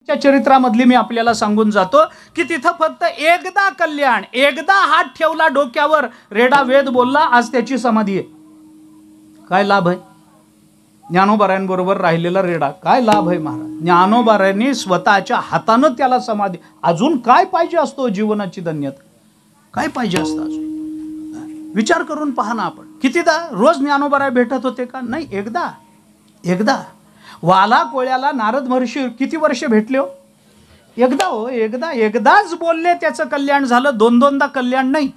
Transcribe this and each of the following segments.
च्या चरित्रामधली मी आपल्याला सांगून जातो की तिथं फक्त एकदा कल्याण, एकदा हात ठेवला डोक्यावर, रेडा वेद बोलला, आज त्याची समाधी आहे. काय लाभ आहे? ज्ञानोबारायांबरोबर राहिलेला रेडा, काय लाभ आहे महाराज? ज्ञानोबारायांनी स्वतःच्या हातानं त्याला समाधी. अजून काय पाहिजे असतो जीवनाची धन्यता? काय पाहिजे असतं अजून? विचार करून पहा ना आपण. कितीदा रोज ज्ञानोबाराय भेटत होते का? नाही, एकदा. एकदा वाला कोळ्याला नारद महर्षी किती वर्ष भेटले हो? एकदा हो, एकदा. एकदाच बोलले, त्याचं कल्याण झालं. दोन दोनदा कल्याण नाही,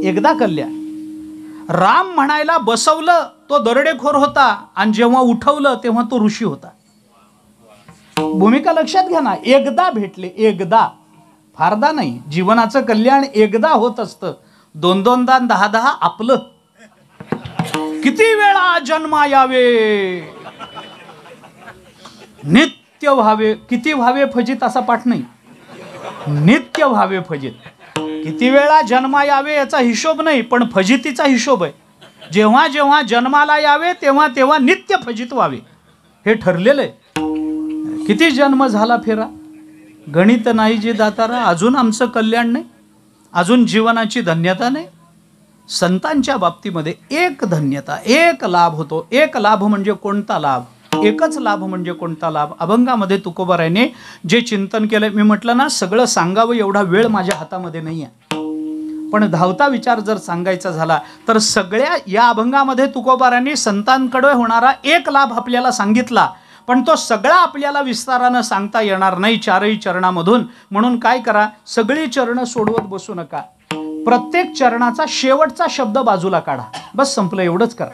एकदा कल्याण. राम म्हणायला बसवलं तो दरोडेखोर होता, आणि जेव्हा उठवलं तेव्हा तो ऋषी होता. भूमिका लक्षात घ्या ना. एकदा भेटले, एकदा, फारदा नाही. जीवनाचं कल्याण एकदा होत असतं. दोन दोनदा, दहा दहा आपलं. किती वेळा जन्मा यावे, नित्य व्हावे. किती व्हावे फजित असा पाठ नाही, नित्य व्हावे फजित. किती वेळा जन्मा यावे याचा हिशोब नाही, पण फजितीचा हिशोब आहे. जेव्हा जेव्हा जन्माला यावे तेव्हा तेव्हा नित्य फजित व्हावे, हे ठरलेलं आहे. किती जन्म झाला फेरा, गणित नाही जे दातारा. अजून आमचं कल्याण नाही, अजून जीवनाची धन्यता नाही. संतांच्या बाबतीमध्ये एक धन्यता, एक लाभ होतो. एक लाभ म्हणजे कोणता लाभ? एकच लाभ म्हणजे कोणता लाभ? अभंगामध्ये तुकोबारायाने जे चिंतन केलंय, मी म्हटलं ना, सगळं सांगावं एवढा वेळ माझ्या हातामध्ये नाही आहे. पण धावता विचार जर सांगायचा झाला तर सगळ्या या अभंगामध्ये तुकोबारायांनी संतांकडे होणारा एक लाभ आपल्याला सांगितला, पण तो सगळा आपल्याला विस्तारानं सांगता येणार नाही चारही चरणामधून. म्हणून काय करा, सगळी चरणं सोडवत बसू नका. प्रत्येक चरणाचा शेवटचा शब्द बाजूला काढा, बस संपलं. एवढंच करा,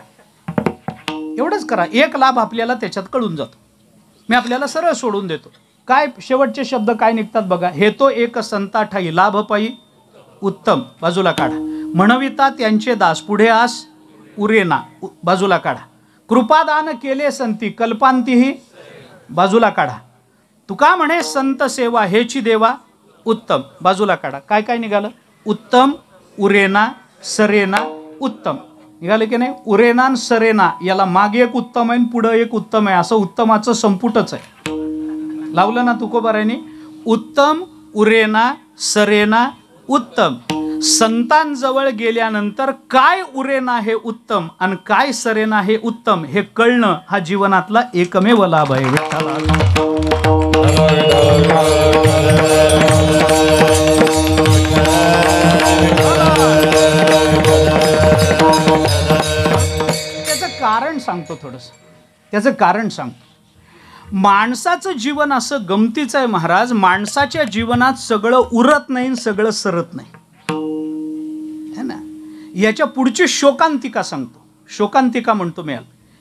एवढंच करा. एक लाभ आपल्याला त्याच्यात कळून जातो. मी आपल्याला सरळ सोडून देतो. काय शेवटचे शब्द काय निघतात बघा. हे तो एक संता ठाई, लाभ पायी उत्तम, बाजूला काढा. म्हणविता त्यांचे दास, पुढे आस उरेना, बाजूला काढा. कृपादान केले संती, कल्पांतीही, बाजूला काढा. तुका म्हणे संत सेवा हेची देवा, उत्तम, बाजूला काढा. काय काय निघालं? उत्तम, उरेना, सरेना, उत्तम निघाले की नाही? उरेना आणि सरेना, याला मागे एक उत्तम आहे, पुढं एक उत्तम आहे, असं उत्तमाचं संपुटच आहे. लावलं ना तुकोबारायांनी? उत्तम, उरेना, सरेना, उत्तम. संतांजवळ गेल्यानंतर काय उरेना हे उत्तम आणि काय सरेना हे उत्तम हे कळणं हा जीवनातला एकमेव लाभ आहे. त्याचं कारण सांगतो थोडंसं, त्याचं कारण सांगतो. माणसाचं जीवन असं गमतीचं आहे महाराज. माणसाच्या जीवनात सगळं उरत नाही, सगळं सरत नाही, है ना. याच्या पुढची शोकांतिका सांगतो. शोकांतिका म्हणतो मी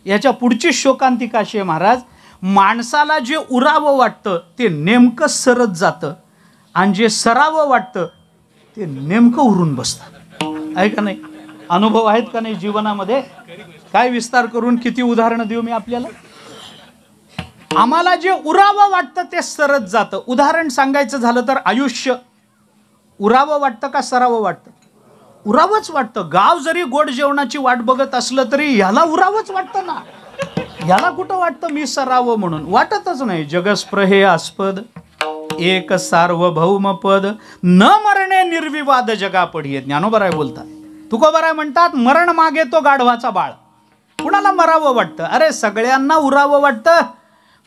याच्या पुढची शोकांतिका अशी आहे महाराज. माणसाला जे उरावं वाटतं ते नेमकं सरत जातं, आणि जे सरावं वाटतं ते नेमकं उरून बसतं. आहे का नाही? अनुभव आहेत का नाही जीवनामध्ये? काय विस्तार करून किती उदाहरणं देऊ मी आपल्याला. आम्हाला जे उरावं वाटतं ते सरत जातं. उदाहरण सांगायचं झालं तर आयुष्य उरावं वाटतं का सरावं वाटतं? उरावंच वाटतं. गाव जरी गोड जेवणाची वाट बघत असलं तरी ह्याला उरावंच वाटतं ना. ह्याला कुठं वाटतं मी सरावं म्हणून? वाटतच नाही. जगस्प्रहे आस्पद एक सार्वभौम पद, न मरणे निर्विवाद जगा पढिये. ज्ञानोबाराय बोलतात. तुकोबाराय म्हणतात, मरण मागे तो गाढवाचा बाळ. कुणाला मरावं वाटतं? अरे सगळ्यांना उरावं वाटतं,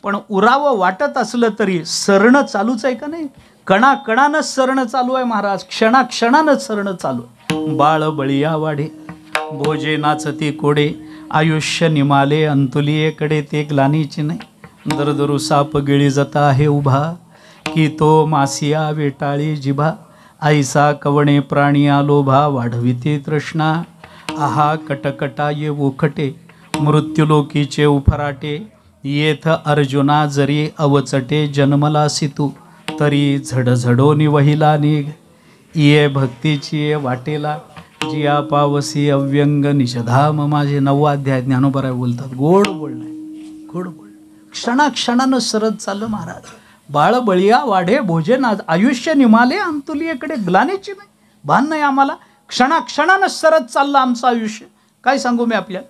पण उरावं वाटत असलं तरी सरणं चालूच आहे का नाही? कणाकणानं सरणं चालू आहे महाराज, क्षणाक्षणानं सरणं चालू आहे. बाळ बळिया वाढे, भोजे नाचती कोडे, आयुष्य निमाले अंतुलियेकडे ते ग्लानीची नाही. दरदरू साप गिळी जाता आहे उभा, की तो मासिया वेटाळी जिभा. ऐसा कवणे प्राणी आलोभा, वाढविते तृष्णा. आहा कटकटा ये ओखटे, मृत्युलोकीचे उफराटे. येथ अर्जुना जरी अवचटे, जन्मला सितू तरी झडझडोनी वहिला निघ. ये भक्तीची ये वाटेला, जिया पावसी अव्यंग निषधाम माझे. 9वा अध्याय ज्ञानोबाराय बोलतात. गोड बोलणं, गोड बोलणं. क्षणाक्षणानं सरत चाललं महाराज. बाळ बळिया वाढे, भोजन आयुष्य निमाले अंतुलियेकडे ग्लानीची नाही. भान नाही आम्हाला. क्षणाक्षणानं सरत चाललं आमचं आयुष्य. काय सांगू मी आपल्या.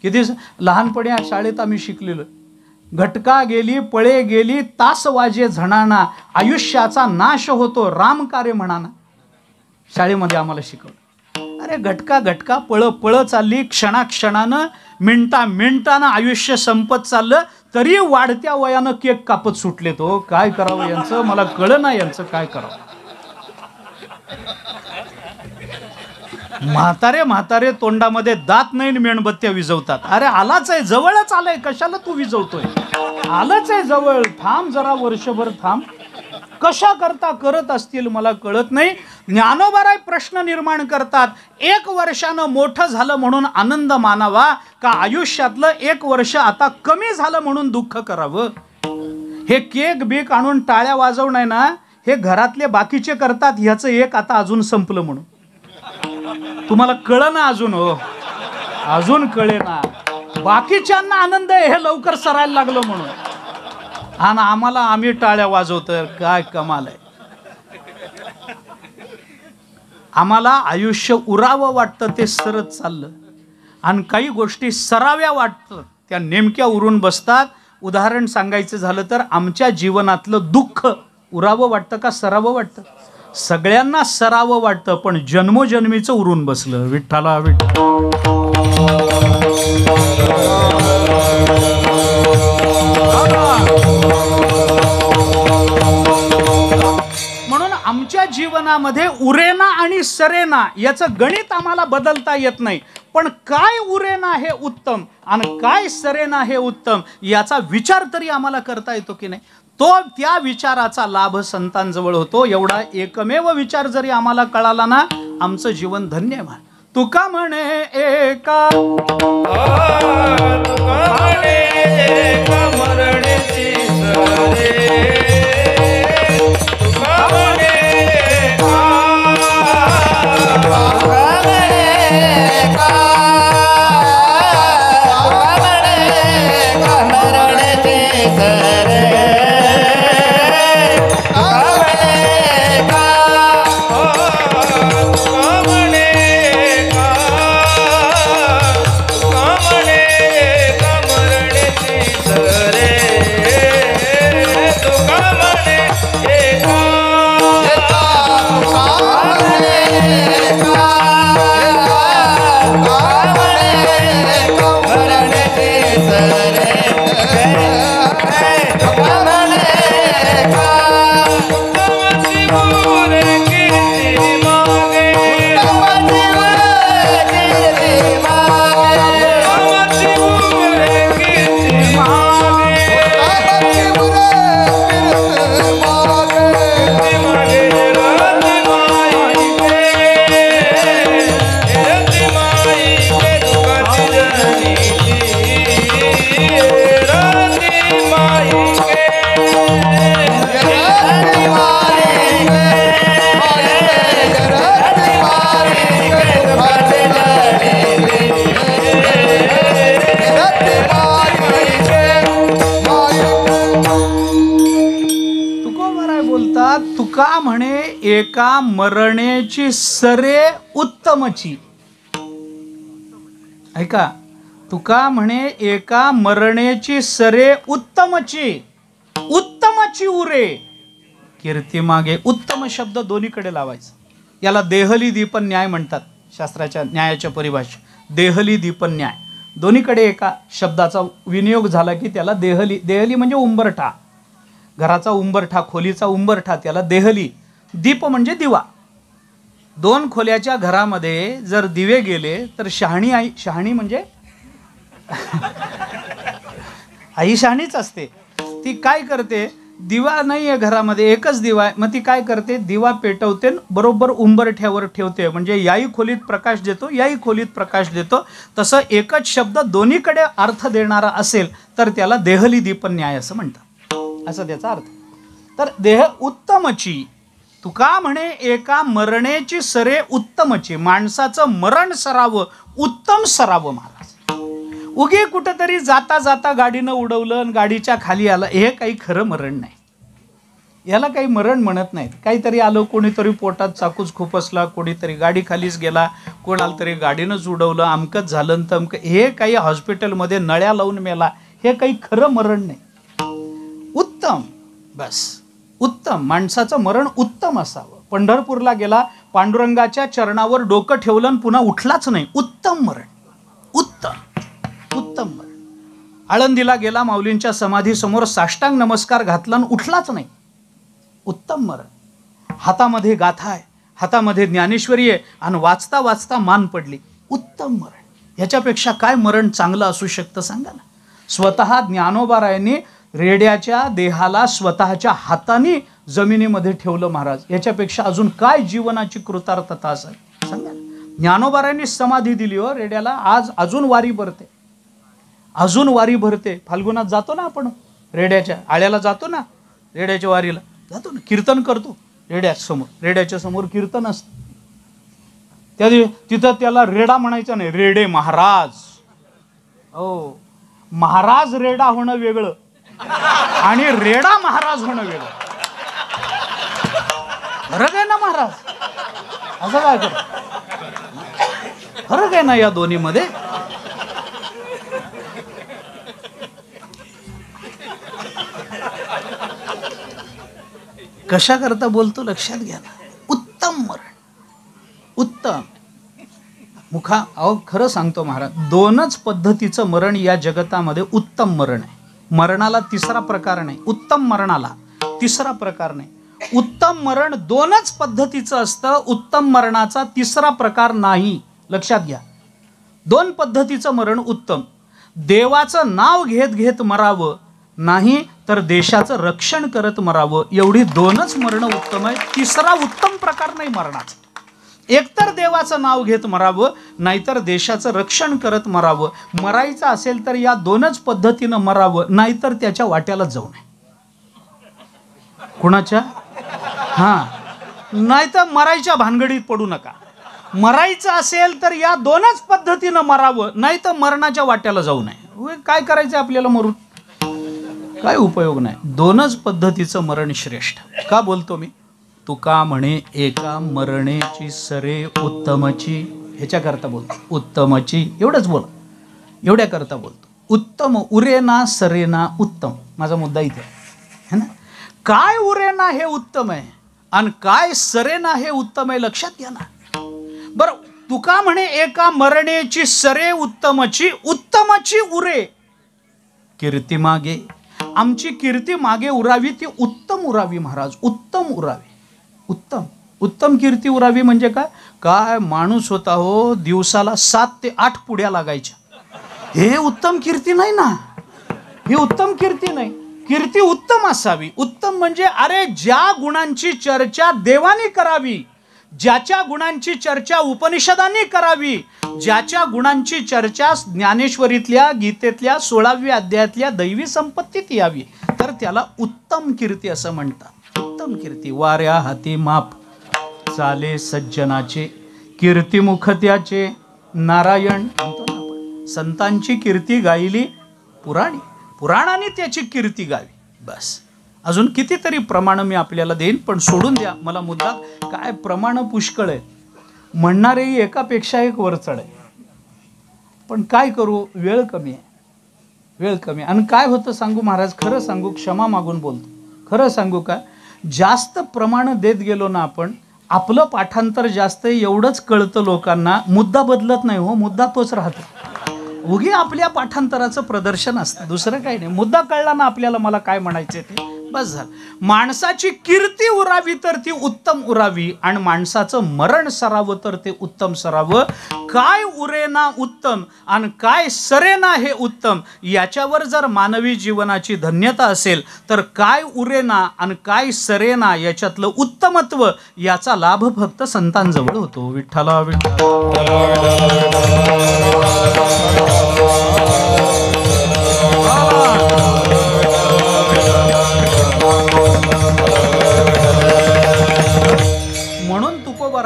किती लहानपणी शाळेत आम्ही शिकलेलो. घटका गेली पळे गेली तास वाजे झणाना, आयुष्याचा नाश होतो राम कार्य म्हणाना. शाळेमध्ये आम्हाला शिकवलं. अरे घटका घटका पळ पळ चालली, क्षणाक्षणानं मिनिटानं आयुष्य संपत चाललं, तरी वाढत्या वयानं केक कापत सुटले. तो काय करावं यांचं मला कळलं ना, यांचं काय करावं. म्हातारे तोंडामध्ये दात नाही मेणबत्त्या विजवतात. अरे आलाच आहे, जवळच आलंय, कशाला तू विजवतोय, आलंच आहे जवळ, थांब जरा वर्षभर थांब. कशा करता करत असतील मला कळत नाही. ज्ञानोबाराय प्रश्न निर्माण करतात, 1 वर्षानं मोठं झालं म्हणून आनंद मानावा का आयुष्यातलं 1 वर्ष आता कमी झालं म्हणून दुःख करावं. हे केक बेक आणून टाळ्या वाजवणं आहे ना, हे घरातले बाकीचे करतात, ह्याचं एक आता अजून संपलं म्हणून. तुम्हाला कळ ना अजून, हो अजून कळे ना, बाकीच्यांना आनंद आहे हे लवकर सरायला लागलं म्हणून, आणि आम्ही टाळ्या वाजवतोय. काय कमाल आहे. आम्हाला आयुष्य उरावं वाटतं ते सरत चाललं, आणि काही गोष्टी सराव्या वाटतं त्या नेमक्या उरून बसतात. उदाहरण सांगायचं झालं तर आमच्या जीवनातलं दुःख उरावं वाटतं का सरावं वाटतं? सगळ्यांना सरावं वाटतं, पण जन्मोजन्मीचं उरून बसलं. विठ्ठला विठ्ठल. म्हणून आमच्या जीवनामध्ये उरेना आणि सरेना याचं गणित आम्हाला बदलता येत नाही, पण काय उरेना हे उत्तम आणि काय सरेना हे उत्तम याचा विचार तरी आम्हाला करता येतो की नाही. तो त्या विचाराचा लाभ संतांजवळ होतो. एवढा एकमेव विचार जरी आम्हाला कळाला ना, आमचं जीवन धन्य आहे. तुका म्हणे एका मरणेची सरे, तुका म्हणे तुका म्हणे एका मरणेची सरे उत्तमची. ऐका, तुका म्हणे एका मरणेची सरे उत्तमची, उत्तमची उरे कीर्ती मागे. उत्तम शब्द दोन्हीकडे लावायचा. याला देहली दीपन न्याय म्हणतात शास्त्राच्या न्यायाच्या परिभाषेत. देहली दीपन न्याय, दोन्हीकडे एका शब्दाचा विनियोग झाला की त्याला देहली. देहली म्हणजे उंबरठा, घराचा उंबरठा, खोलीचा उंबरठा, त्याला देहली. दीप म्हणजे दिवा. 2 खोल्याच्या घरामध्ये जर दिवे गेले तर शहाणी आई, शहाणी म्हणजे आई शहाणीच असते. ती काय करते, दिवा नाही आहे घरामध्ये, एकच दिवा आहे, मग ती काय करते, दिवा पेटवते, बरोबर उंबरठ्यावर ठेवते, म्हणजे याही खोलीत प्रकाश देतो, याही खोलीत प्रकाश देतो. तसं एकच शब्द दोन्हीकडे अर्थ देणारा असेल तर त्याला देहली दीपन न्याय असं म्हणतात. असा त्याचा अर्थ. तर देह उत्तमची, तुका म्हणे एका मरणेची सरे उत्तमची. माणसाचं मरण सरावं, उत्तम सरावं महाराज. उगे कुठंतरी जाता जाता गाडीनं उडवलं आणि गाडीच्या खाली आलं, हे काही खरं मरण नाही. याला काही मरण म्हणत नाहीत. काहीतरी आलं, कोणीतरी पोटात चाकूच खुपसला, कोणीतरी गाडी खालीच गेला, कोणाला तरी गाडीनंच उडवलं, अमकंच झालं तमकं, हे काही हॉस्पिटलमध्ये नळ्या लावून मेला, हे काही खरं मरण नाही. उत्तम, बस उत्तम, माणसाचं मरण उत्तम असावं. पंढरपूरला गेला, पांडुरंगाच्या चरणावर डोकं ठेवलं आणि पुन्हा उठलाच नाही, उत्तम मरण, उत्तम उत्तम मरण. आळंदीला गेला, माऊलींच्या समाधीसमोर साष्टांग नमस्कार घातला आणि उठलाच नाही, उत्तम मरण. हातामध्ये गाथा आहे, हातामध्ये ज्ञानेश्वरी आहे आणि वाचता वाचता मान पडली, उत्तम मरण. ह्याच्यापेक्षा काय मरण चांगलं असू शकतं सांगा ना. स्वतः ज्ञानोबारायांनी रेड्याच्या देहाला स्वतःच्या हाताने जमिनीमध्ये ठेवलं महाराज. याच्यापेक्षा अजून काय जीवनाची कृतार्थता असेल सांगा ना. ज्ञानोबारायांनी समाधी दिली हो रेड्याला. आज अजून वारी भरते, अजून वारी भरते. फाल्गुनात जातो ना आपण, रेड्याच्या आळ्याला जातो ना, रेड्याच्या वारीला जातो ना, कीर्तन करतो रेड्यासमोर, रेड्याच्या समोर कीर्तन असतं. त्या तिथं त्याला रेडा म्हणायचं नाही, रेडे महाराज. हो, महाराज रेडा होणं वेगळं आणि रेडा महाराज होणं वेगळं. फरक आहे ना महाराज, असं काय कर, फरक आहे ना या दोन्ही मध्ये. कशा करता बोलतो लक्षात घ्या ना. उत्तम मरण, उत्तम. अहो खरं सांगतो महाराज, दोनच पद्धतीचं मरण या जगतामध्ये उत्तम मरण आहे. मरणाला तिसरा प्रकार नाही, उत्तम मरणाला तिसरा प्रकार नाही. उत्तम मरण दोनच पद्धतीचं असतं, उत्तम मरणाचा तिसरा प्रकार नाही. लक्षात घ्या, दोन पद्धतीचं मरण उत्तम. देवाचं नाव घेत घेत मरावं, नाही तर देशाचं रक्षण करत मरावं, एवढी दोनच मरण उत्तम आहे. तिसरा उत्तम प्रकार नाही मरणाचा. एकतर देवाचं नाव घेत मरावं, नाहीतर देशाचं रक्षण करत मरावं. मरायचं असेल तर या दोनच पद्धतीनं मरावं, नाहीतर त्याच्या वाट्याला जाऊ नये. कुणाच्या? हां, नाहीतर मरायच्या भानगडीत पडू नका. मरायचं असेल तर या दोनच पद्धतीनं मरावं, नाहीतर मरणाच्या वाट्याला जाऊ नये. काय करायचं आपल्याला मरून, काय उपयोग नाही. दोनच पद्धतीचं मरण श्रेष्ठ. का बोलतो मी? तुका म्हणे एका मरणेची सरे उत्तमची, ह्याच्याकरता बोलतो. उत्तमची एवढंच बोल, एवढ्याकरता बोलतो. उत्तम उरेना सरेना उत्तम. माझा मुद्दा इथे है ना. काय उरेना हे उत्तम आहे आणि काय सरेना हे उत्तम आहे, लक्षात घ्या ना. बरं, तुका म्हणे एका मरणेची सरे उत्तमची, उत्तमची उरे कीर्ती मागे. आमची कीर्ती मागे उरावी, ती उत्तम उरावी महाराज, उत्तम उरावी. उत्तम उत्तम कीर्ती उरावी म्हणजे काय? काय माणूस होता हो, दिवसाला 7 ते 8 पुड्या लागायच्या. हे उत्तम कीर्ती नाही ना, ही उत्तम कीर्ती नाही. कीर्ती उत्तम असावी. उत्तम म्हणजे अरे ज्या गुणांची चर्चा देवाने करावी, ज्याच्या गुणांची चर्चा उपनिषदांनी करावी, ज्याच्या गुणांची चर्चा ज्ञानेश्वरीतल्या गीतेतल्या 16व्या अध्यायातल्या दैवी संपत्तीत यावी, तर त्याला उत्तम कीर्ती असं म्हणतात. उत्तम कीर्ती. वाऱ्या हाती माप चाले सज्जनाचे, कीर्तिमुख त्याचे नारायण म्हणतो ना आपण. संतांची कीर्ती गायली पुराणी, पुराणाने त्याची कीर्ती गावी. बस. अजून कितीतरी प्रमाणं मी आपल्याला देईन, पण सोडून द्या मला मुद्दा. काय प्रमाणं पुष्कळ आहेत, म्हणणारेही एकापेक्षा एक वर चढ आहे. पण काय करू, वेळ कमी आहे, वेळ कमी. आणि काय होतं सांगू महाराज, खरं सांगू, क्षमा मागून बोलतो, खरं सांगू का, जास्त प्रमाणं देत गेलो ना आपण, आपलं पाठांतर जास्त एवढंच कळतं लोकांना, मुद्दा बदलत नाही हो, मुद्दा तोच राहतो. उगी आपल्या पाठांतराचं प्रदर्शन असतं, दुसरं काही नाही. मुद्दा कळला ना आपल्याला, मला काय म्हणायचं ते, बस झालं. माणसाची कीर्ती उरावी तर ती उत्तम उरावी, आणि माणसाचं मरण सरावं तर ते उत्तम सरावं. काय उरेना उत्तम आणि काय सरेना हे उत्तम, याच्यावर जर मानवी जीवनाची धन्यता असेल, तर काय उरेना आणि काय सरेना याच्यातलं उत्तमत्व, याचा लाभ फक्त संतांजवळ होतो. विठ्ठला विठ्ठला.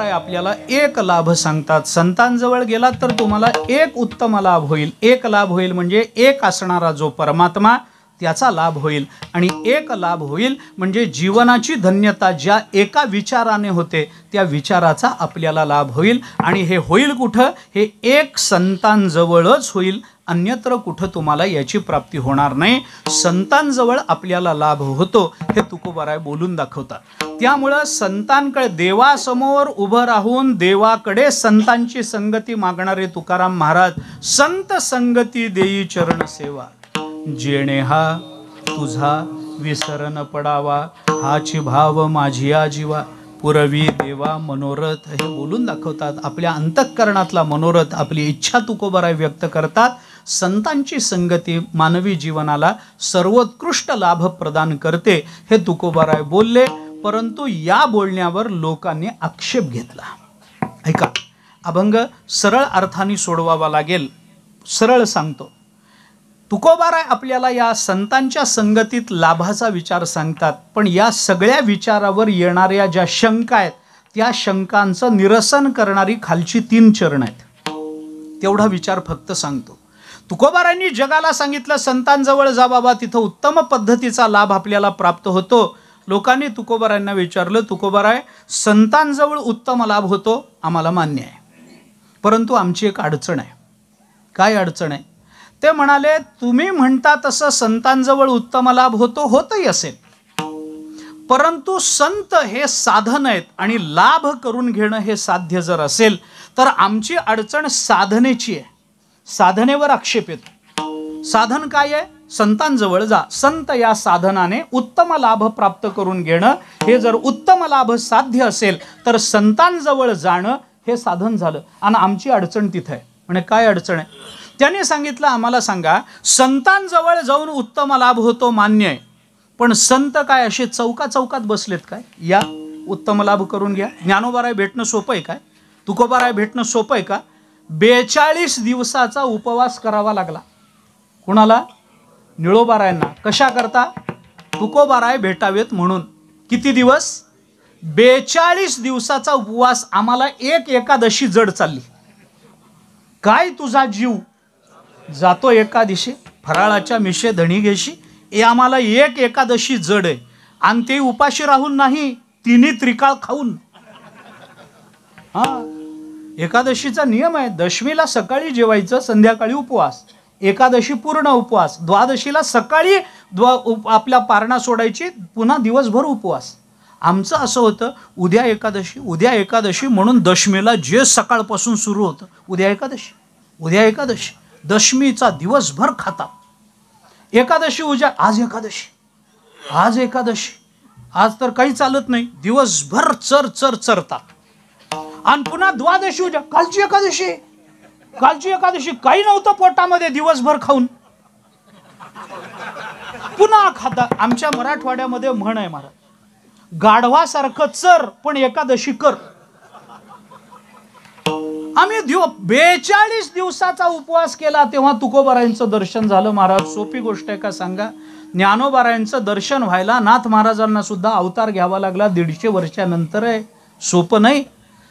आपल्याला एक लाभ सांगतात. संतांजवळ गेला तर तुम्हाला एक उत्तम लाभ होईल. एक लाभ होईल म्हणजे एक असणारा जो परमात्मा, त्याचा लाभ होईल. आणि एक लाभ होईल म्हणजे जीवनाची धन्यता ज्या एका विचाराने होते, त्या विचाराचा आपल्याला लाभ होईल. आणि हे होईल कुठं? हे एक संतांजवळच होईल. अन्यत्र कुठं तुम्हाला याची प्राप्ती होणार नाही. संतांजवळ आपल्याला लाभ होतो हे तुकोबाराय बोलून दाखवतात. त्यामुळं संतांकडे देवासमोर उभं राहून देवाकडे संतांची संगती मागणारे तुकाराम महाराज, संत संगती देई चरण सेवा, जेणे हा तुझा विसरण पडावा, हाची भाव माझिया जीवा, पुरवी देवा मनोरथ, हे बोलून दाखवतात. आपल्या अंतःकरणातला मनोरथ, आपली इच्छा तुकोबाराय व्यक्त करतात. संतांची संगती मानवी जीवनाला सर्वोत्कृष्ट लाभ प्रदान करते हे तुकोबाराय बोलले. परंतु या बोलण्यावर लोकांनी आक्षेप घेतला. ऐका, अभंग सरळ अर्थाने सोडवावा लागेल. सरळ सांगतो, तुकोबाराय आपल्याला या संतांच्या संगतीत लाभाचा विचार सांगतात. पण या सगळ्या विचारावर येणाऱ्या ज्या शंका आहेत त्या शंकांचं निरसन करणारी खालची 3 चरण आहेत. तेवढा विचार फक्त सांगतो. तुकोबारायांनी जगाला सांगितलं संतांजवळ जा बाबा, तिथं उत्तम पद्धतीचा लाभ आपल्याला प्राप्त होतो. लोकांनी तुकोबारायांना विचारलं, तुकोबाराय संतांजवळ उत्तम लाभ होतो, आम्हाला मान्य आहे, परंतु आमची एक अडचण आहे. काय अडचण आहे? ते म्हणाले, तुम्ही म्हणता तसं संतांजवळ उत्तम लाभ होतो, होतही असेल, परंतु संत हे साधन आहेत आणि लाभ करून घेणं हे साध्य जर असेल तर आमची अडचण साधनेची आहे. साधनेवर आक्षेप येतो. साधन काय आहे? संतांजवळ जा, संत या साधनाने उत्तम लाभ प्राप्त करून घेणं, हे जर उत्तम लाभ साध्य असेल तर संतांजवळ जाणं हे साधन झालं. आणि आमची अडचण तिथं आहे. म्हणजे काय अडचण आहे? त्याने सांगितलं, आम्हाला सांगा, संतांजवळ जाऊन उत्तम लाभ होतो मान्य आहे, पण संत काय असे चौका चौकात बसलेत काय? या उत्तम लाभ करून घ्या. ज्ञानोबाराय भेटणं सोपं आहे काय? तुकोबाराय भेटणं सोपं आहे का? 42 दिवसाचा उपवास करावा लागला. कुणाला? निळोबारायांना. कशा करता? तुकोबाराय भेटावेत म्हणून. किती दिवस? 42 दिवसाचा उपवास. आम्हाला एक एकादशी जड चालली. काय तुझा जीव जातो एकादशी, फराळाच्या मिशे धणी घेशी, हे आम्हाला एक एकादशी जड आहे. आणि ते उपाशी राहून नाही, तिन्ही त्रिकाळ खाऊन. एकादशीचा नियम आहे, दशमीला सकाळी जेवायचं, संध्याकाळी उपवास. एकादशी पूर्ण उपवास. द्वादशीला सकाळी आपल्या पारणा सोडायची, पुन्हा दिवसभर उपवास. आमचं असं होतं, उद्या एकादशी म्हणून दशमीला जे सकाळपासून सुरू होतं, उद्या एकादशी, दशमीचा दिवसभर खाता. एकादशी उद्या, आज एकादशी, आज तर काही चालत नाही, दिवसभर चरता. आणि पुन्हा द्वादशी उद्या, कालची एकादशी, काही नव्हतं पोटामध्ये, दिवसभर खाऊन पुन्हा खाता. आमच्या मराठवाड्यामध्ये म्हण आहे महाराज, गाढवासारखं चर पण एकादशी कर. आम्ही 42 दिवसाचा उपवास केला, तेव्हा तुकोबारायांचं दर्शन झालं. महाराज, सोपी गोष्ट आहे का सांगा? ज्ञानोबारायांचं दर्शन व्हायला नाथ महाराजांना सुद्धा अवतार घ्यावा लागला. 150 वर्षानंतर आहे. सोपं नाही.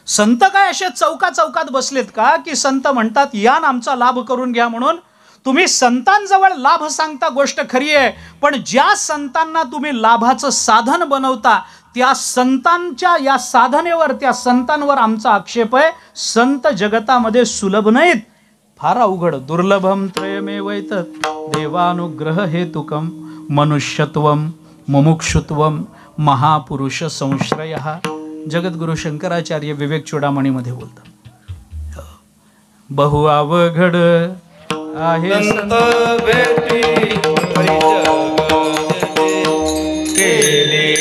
संत काय असे चौका चौकात बसलेत का, की संत म्हणतात या ना आमचा लाभ करून घ्या म्हणून? तुम्ही संतांजवळ लाभ सांगता, गोष्ट खरी आहे, पण ज्या संतांना तुम्ही लाभाचं साधन बनवता त्या संतांच्या या साधनेवर, त्या संतांवर आमचा आक्षेप आहे. संत जगतामध्ये सुलभ नाहीत, फार अवघड. दुर्लभम त्रयमेवैत देवानुग्रह हेतुकम मनुष्यत्वम मुमुक्षुत्वम महापुरुष संश्रय. जगद्गुरु शंकराचार्य विवेक चूडामणीमध्ये बोलतात, बहु अवघड आहे संत भेटी केले,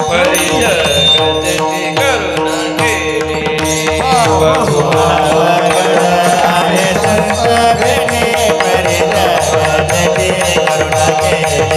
परिजगती करुणा केली. बहु अवघड आहे संत भेटी, परिजगती करुणा केली, परिजगती करुणा केली.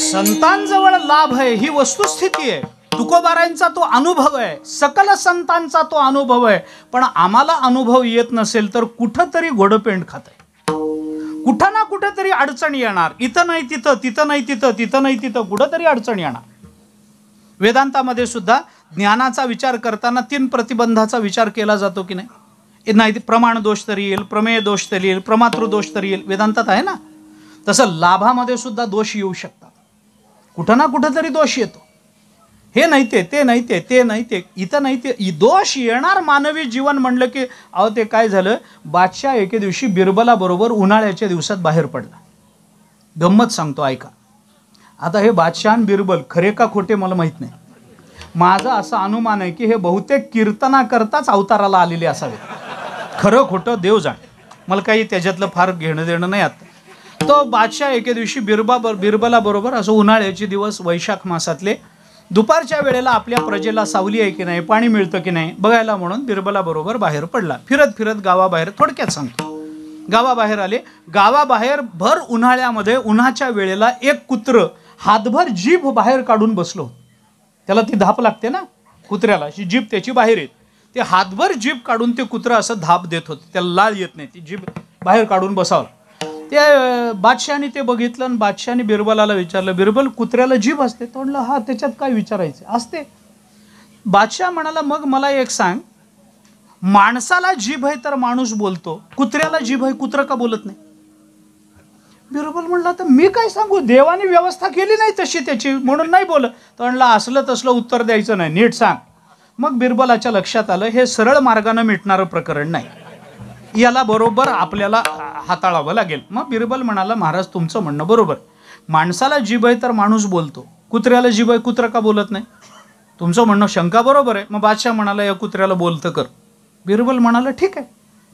संतांजवळ लाभ आहे ही वस्तुस्थिती आहे. तुकोबारायांचा तो अनुभव आहे, सकल संतांचा तो अनुभव आहे. पण आम्हाला अनुभव येत नसेल तर कुठंतरी घोडपेंड खात आहे. कुठं ना कुठेतरी अडचण येणार. इथं नाही तिथं, तिथं नाही तिथं, तिथं नाही तिथं, कुठंतरी अडचण येणार. वेदांतामध्ये सुद्धा ज्ञानाचा विचार करताना 3 प्रतिबंधाचा विचार केला जातो की नाही? नाही, प्रमाण दोष तरी येईल, प्रमेय दोष तरी येईल, प्रमातृ दोष तरी येईल. वेदांतात आहे ना. तसं लाभामध्ये सुद्धा दोष येऊ शकतात. कुठं ना कुठंतरी दोष येतो. हे नाही ते नाही ते नाही ते, इथं नाही ते, दोष येणार. मानवी जीवन म्हणलं की अहो ते काय झालं, बादशाह एके दिवशी बिरबलाबरोबर उन्हाळ्याच्या दिवसात बाहेर पडला. गंमत सांगतो ऐका. आता हे बादशाह आणि बिरबल खरे का खोटे मला माहीत नाही. माझा असा अनुमान आहे की हे बहुतेक कीर्तनाकरताच अवताराला आलेले असावे. खरं खोटं देव जाण, मला काही त्याच्यातलं फार घेणं देणं नाही. आता तो बादशाह एके दिवशी बिरबलाबरोबर असं उन्हाळ्याचे दिवस वैशाख मासातले दुपारच्या वेळेला आपल्या प्रजेला सावली आहे की नाही, पाणी मिळतं की नाही बघायला म्हणून बिरबलाबरोबर बाहेर पडला. फिरत फिरत गावाबाहेर, थोडक्यात सांगतो, गावाबाहेर आले. गावाबाहेर भर उन्हाळ्यामध्ये उन्हाच्या वेळेला एक कुत्र हातभर जीभ बाहेर काढून बसलो. त्याला ती धाप लागते ना कुत्र्याला, अशी जीभ त्याची बाहेर येत. ते हातभर जीभ काढून ते कुत्रं असं धाप देत होतं. त्याला लाळ येत नाही, ती जीभ बाहेर काढून बसावं. ते बादशाहाने ते बघितलं आणि बादशाहाने बिरबलाला विचारलं, बिरबल कुत्र्याला जीभ असते? तो म्हणलं हा, त्याच्यात काय विचारायचं, असते. बादशाह म्हणाला मग मला एक सांग, माणसाला जीभ आहे तर माणूस बोलतो, कुत्र्याला जीभ आहे, कुत्रं का बोलत नाही? बिरबल म्हणला तर मी काय सांगू, देवाने व्यवस्था केली नाही तशी त्याची, म्हणून नाही बोलत. तो म्हणला असलं तसलं उत्तर द्यायचं नाही, नीट सांग. मग बिरबलाच्या लक्षात आलं हे सरळ मार्गानं मिटणारं प्रकरण नाही, याला बरोबर आपल्याला हाताळावं लागेल. मग बिरबल म्हणाला महाराज तुमचं म्हणणं बरोबर, माणसाला जीभ आहे तर माणूस बोलतो, कुत्र्याला जीभ आहे, कुत्रं का बोलत नाही? तुमचं म्हणणं शंका बरोबर आहे. मग बादशाह म्हणाला या कुत्र्याला बोलतं कर. बिरबल म्हणाला ठीक आहे,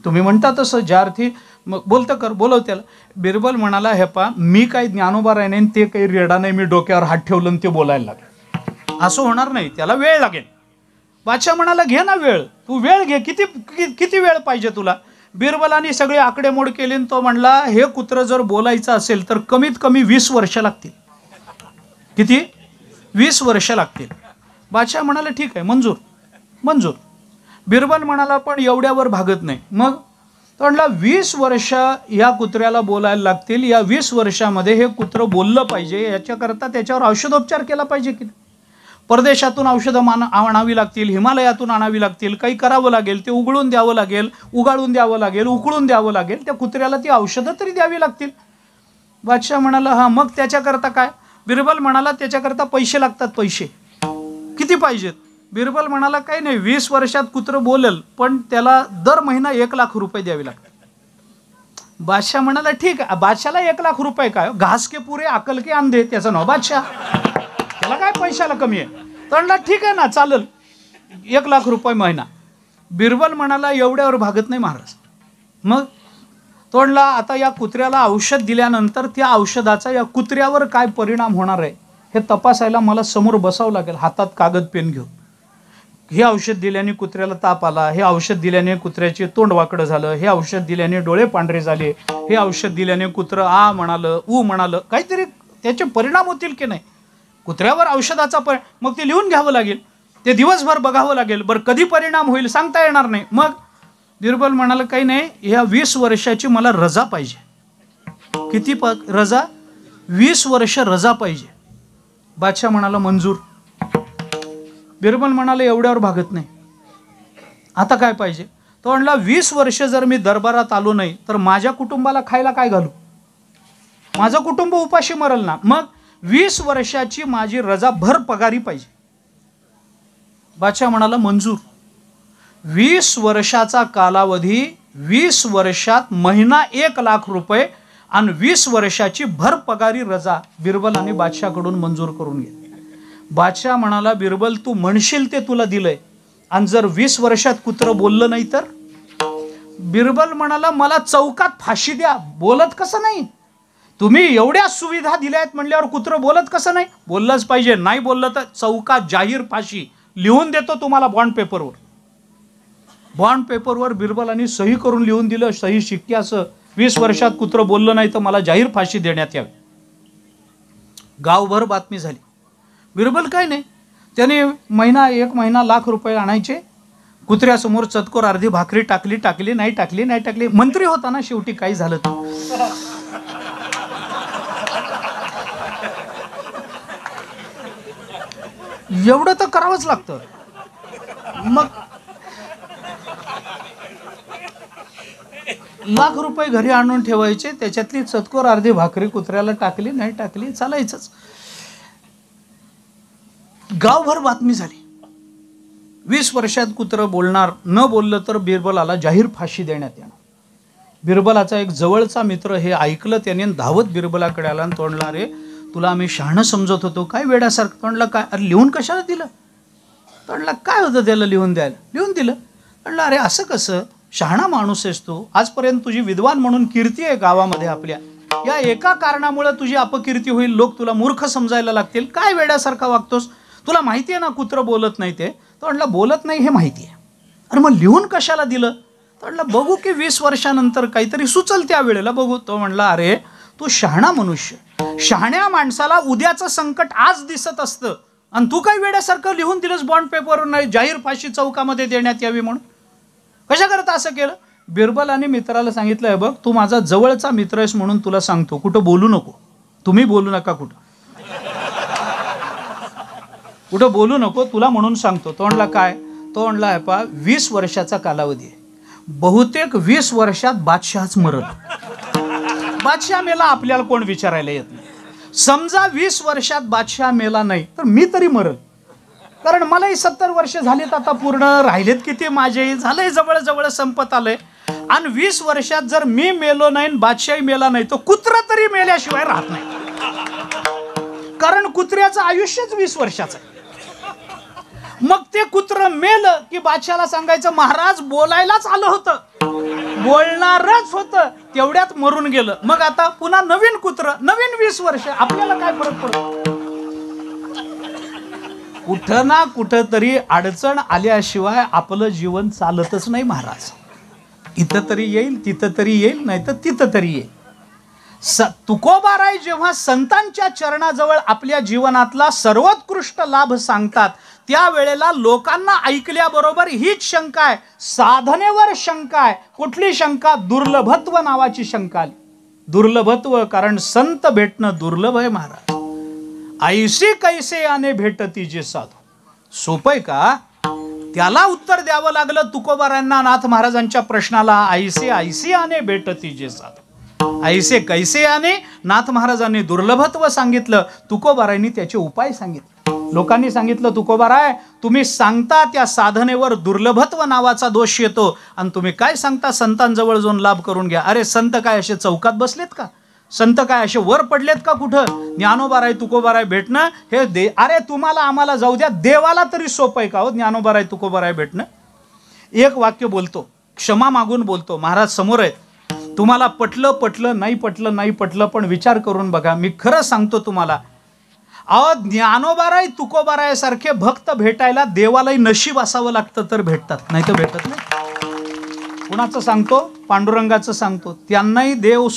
तुम्ही म्हणता तसं, ज्या अर्थी मग बोलतं कर, बोलव त्याला. बिरबल म्हणाला हे पा, मी काही ज्ञानोबा राही नाही, ते काही रेडा नाही, मी डोक्यावर हात ठेवलं आणि ते बोलायला लागेल, असं होणार नाही, त्याला वेळ लागेल. बादशाह म्हणाला घे ना वेळ, तू वेळ घे, किती वेळ पाहिजे तुला? बिरबलाने सगळे आकडेमोड केले. तो म्हणला हे कुत्र जर बोलायचं असेल तर कमीत कमी 20 वर्ष लागतील. किती? 20 वर्ष लागतील. बादशाह म्हणाला ठीक आहे, मंजूर. बिरबल म्हणाला पण एवढ्यावर भागत नाही. मग तो म्हणला 20 वर्ष या कुत्र्याला बोलायला लागतील. या 20 वर्षामध्ये हे कुत्र बोललं पाहिजे, याच्याकरता त्याच्यावर औषधोपचार केला पाहिजे की नाही? परदेशातून औषधं आणावी लागतील, हिमालयातून आणावी लागतील, काही करावं लागेल, ते उघळून द्यावं लागेल, उगाळून द्यावं लागेल, उकळून द्यावं लागेल, त्या कुत्र्याला ती औषधं तरी द्यावी लागतील. बादशाह म्हणाला हां मग त्याच्याकरता काय? बिरबल म्हणाला त्याच्याकरता पैसे लागतात. पैसे किती पाहिजेत? बिरबल म्हणाला काही नाही, 20 वर्षात कुत्रं बोलेल, पण त्याला दर महिना 1 लाख रुपये द्यावे लागतात. बादशाह म्हणाला ठीक आहे. बादशाहला 1 लाख रुपये काय, घास के पुरे अकल के अंधे, त्याचं नाव बादशाह, त्याला काय पैशाला कमी आहे. तर म्हणला ठीक आहे ना, चालेल, 1 लाख रुपये महिना. बिरबल म्हणाला एवढ्यावर भागत नाही महाराज. मग तो म्हणला आता या कुत्र्याला औषध दिल्यानंतर त्या औषधाचा या कुत्र्यावर काय परिणाम होणार आहे हे तपासायला मला समोर बसावं लागेल, हातात कागद पेन घेऊन. हे औषध दिल्याने कुत्र्याला ताप आला, हे औषध दिल्याने कुत्र्याचे तोंड वाकडं झालं, हे औषध दिल्याने डोळे पांढरे झाले, हे औषध दिल्याने कुत्रं आ म्हणालं, ऊ म्हणालं, काहीतरी त्याचे परिणाम होतील की नाही कुत्र्यावर औषधाचा. मग ते लिहून घ्यावं लागेल, ते दिवसभर बघावं लागेल. बरं कधी परिणाम होईल सांगता येणार नाही. मग बिरबल म्हणाला काही नाही, ह्या 20 वर्षाची मला रजा पाहिजे. किती रजा? 20 वर्ष रजा पाहिजे. बादशाह म्हणाला मंजूर. बिरबल म्हणाला एवढ्यावर भागत नाही, आता काय पाहिजे? तो म्हणला 20 वर्ष जर मी दरबारात आलो नाही तर माझ्या कुटुंबाला खायला काय घालू? माझं कुटुंब उपाशी मरल ना. मग 20 वर्षाची माझी रजा भर पगारी पाहिजे. बादशाह म्हणाला मंजूर. 20 वर्षाचा कालावधी, 20 वर्षात महिना 1 लाख रुपये आणि 20 वर्षाची भर पगारी रजा बिरबलाने बादशाहकडून मंजूर करून घेतली. बादशाह म्हणाला बिरबल तू म्हणशील ते तुला दिलंय, आणि जर 20 वर्षात कुत्रं बोललं नाही तर? बिरबल म्हणाला मला चौकात फाशी द्या, बोलत कसं नाही? तुम्ही एवढ्या सुविधा दिल्या आहेत म्हणल्यावर कुत्रं बोलत कसं नाही? बोललंच पाहिजे, नाही बोललं तर चौकात जाहीर फाशी लिहून देतो तुम्हाला बॉन्ड पेपरवर. बॉन्ड पेपरवर बिरबलांनी सही करून लिहून दिलं, सही शिक्के असं, 20 वर्षात कुत्रं बोललं नाही तर मला जाहीर फाशी देण्यात यावी. गावभर बातमी झाली. बिरबल काय नाही, त्याने एक महिना लाख रुपये आणायचे, कुत्र्यासमोर चतकोर अर्धी भाकरी टाकली नाही, मंत्री होता ना शेवटी, काही झालं तर. एवढं तर करावंच लागतं. मग लाख रुपये घरी आणून ठेवायचे, त्याच्यातली चतकोर अर्धी भाकरी कुत्र्याला टाकली नाही टाकली, चालायचंच. गावभर बातमी झाली, 20 वर्षात कुत्रं बोलणार, न बोललं तर बिरबलाला जाहीर फाशी देण्यात येणार. बिरबलाचा एक जवळचा मित्र हे ऐकलं, त्याने धावत बिरबलाकडे आला आणि तोंडला, रे तुला आम्ही शहाणं समजत होतो, काय वेड्यासारखं. तोंडला, काय अरे लिहून कशाला दिलं. तोंडला, काय होतं त्याला लिहून द्यायला, लिहून दिलं. तोंडला, अरे असं कसं, शहाणा माणूस आहेस तू, आजपर्यंत तुझी विद्वान म्हणून कीर्ती आहे गावामध्ये आपल्या, या एका कारणामुळे तुझी अपकीर्ती होईल, लोक तुला मूर्ख समजायला लागतील, काय वेड्यासारखा वागतोस, तुला माहिती आहे ना कुत्रं बोलत नाही ते. तो म्हणला, बोलत नाही हे माहिती आहे, अरे मग लिहून कशाला दिलं. तो म्हणला, बघू की 20 वर्षानंतर काहीतरी सुचल त्या वेळेला बघू. तो म्हणला, अरे तू शहाणा मनुष्य, शहाण्या माणसाला उद्याचं संकट आज दिसत असतं, आणि तू काही वेड्यासारखं लिहून दिलंस बॉन्ड पेपरवर, नाही जाहीर फाशी चौकामध्ये देण्यात यावी म्हणून, कशा करता असं केलं. बिरबलाने मित्राला सांगितलं, बघ तू माझा जवळचा मित्र आहेस म्हणून तुला सांगतो, कुठं बोलू नको, तुम्ही बोलू नका, कुठं बोलू नको, तुला म्हणून सांगतो. तो म्हणला, काय. तो म्हणला, आहे पा 20 वर्षाचा कालावधी आहे, बहुतेक 20 वर्षात बादशहाच मरल. बादशाह मेला आपल्याला कोण विचारायला येत नाही. समजा 20 वर्षात बादशाह मेला नाही तर मी तरी मरल, कारण मलाही 70 वर्ष झालीत आता पूर्ण, राहिलेत किती माझे, झालंय जवळ संपत आलंय. आणि 20 वर्षात जर मी मेलो नाही, बादशाही मेला नाही, तो कुत्रा तरी मेल्याशिवाय राहत नाही, कारण कुत्र्याचं आयुष्यच 20 वर्षाचं आहे. मग ते कुत्र मेलं की बादशाला सांगायचं, महाराज बोलायलाच आलं होतं, बोलणारच होतं, तेवढ्यात मरून गेलं. मग आता पुन्हा नवीन कुत्र, नवीन 20 वर्ष, आपल्याला काय फरक पडतो. कुठं ना कुठं तरी अडचण आल्याशिवाय आपलं जीवन चालतच नाही महाराज. इथं तरी येईल, तिथं तरी येईल, नाही तर तिथं तरी येईल. तुकोबाराय जेव्हा संतांच्या चरणाजवळ आपल्या जीवनातला सर्वोत्कृष्ट लाभ सांगतात, त्यावेळेला लोकांना ऐकल्याबरोबर हीच शंका आहे, साधनेवर शंका आहे. कुठली शंका. दुर्लभत्व नावाची शंका आली. दुर्लभत्व, कारण संत भेटणं दुर्लभ आहे महाराज. ऐसे कैसे आने भेटती जे साधू. सोपय का. त्याला उत्तर द्यावं लागलं तुकोबारायांना नाथ महाराजांच्या प्रश्नाला. ऐसे ऐसे आने भेटती जे साधू. ऐसे कैसे आने. नाथ महाराजांनी दुर्लभत्व सांगितलं, तुकोबारायांनी त्याचे उपाय सांगितले. लोकांनी सांगितलं, तुकोबाराय तुम्ही सांगता त्या साधनेवर दुर्लभत्व नावाचा दोष येतो, आणि तुम्ही काय सांगता संतांजवळ जाऊन लाभ करून घ्या. अरे संत काय असे चौकात बसलेत का. संत काय असे वर पडलेत का कुठं. ज्ञानोबाराय तुकोबाराय भेटणं हे अरे तुम्हाला आम्हाला जाऊ द्या, देवाला तरी सोपं आहे का हो ज्ञानोबाराय तुकोबाराय भेटणं. एक वाक्य बोलतो, क्षमा मागून बोलतो, महाराज समोर आहेत, तुम्हाला पटलं नाही पटलं पण विचार करून बघा. मी खरं सांगतो तुम्हाला, अहो ज्ञानोबाराय तुकोबाराय सारखे भक्त भेटायला देवालाही नशीब असावं लागतं तर भेटतात, नाही तर भेटत नाही. कुणाचं सांगतो, पांडुरंगाचं सांगतो, त्यांनाही देव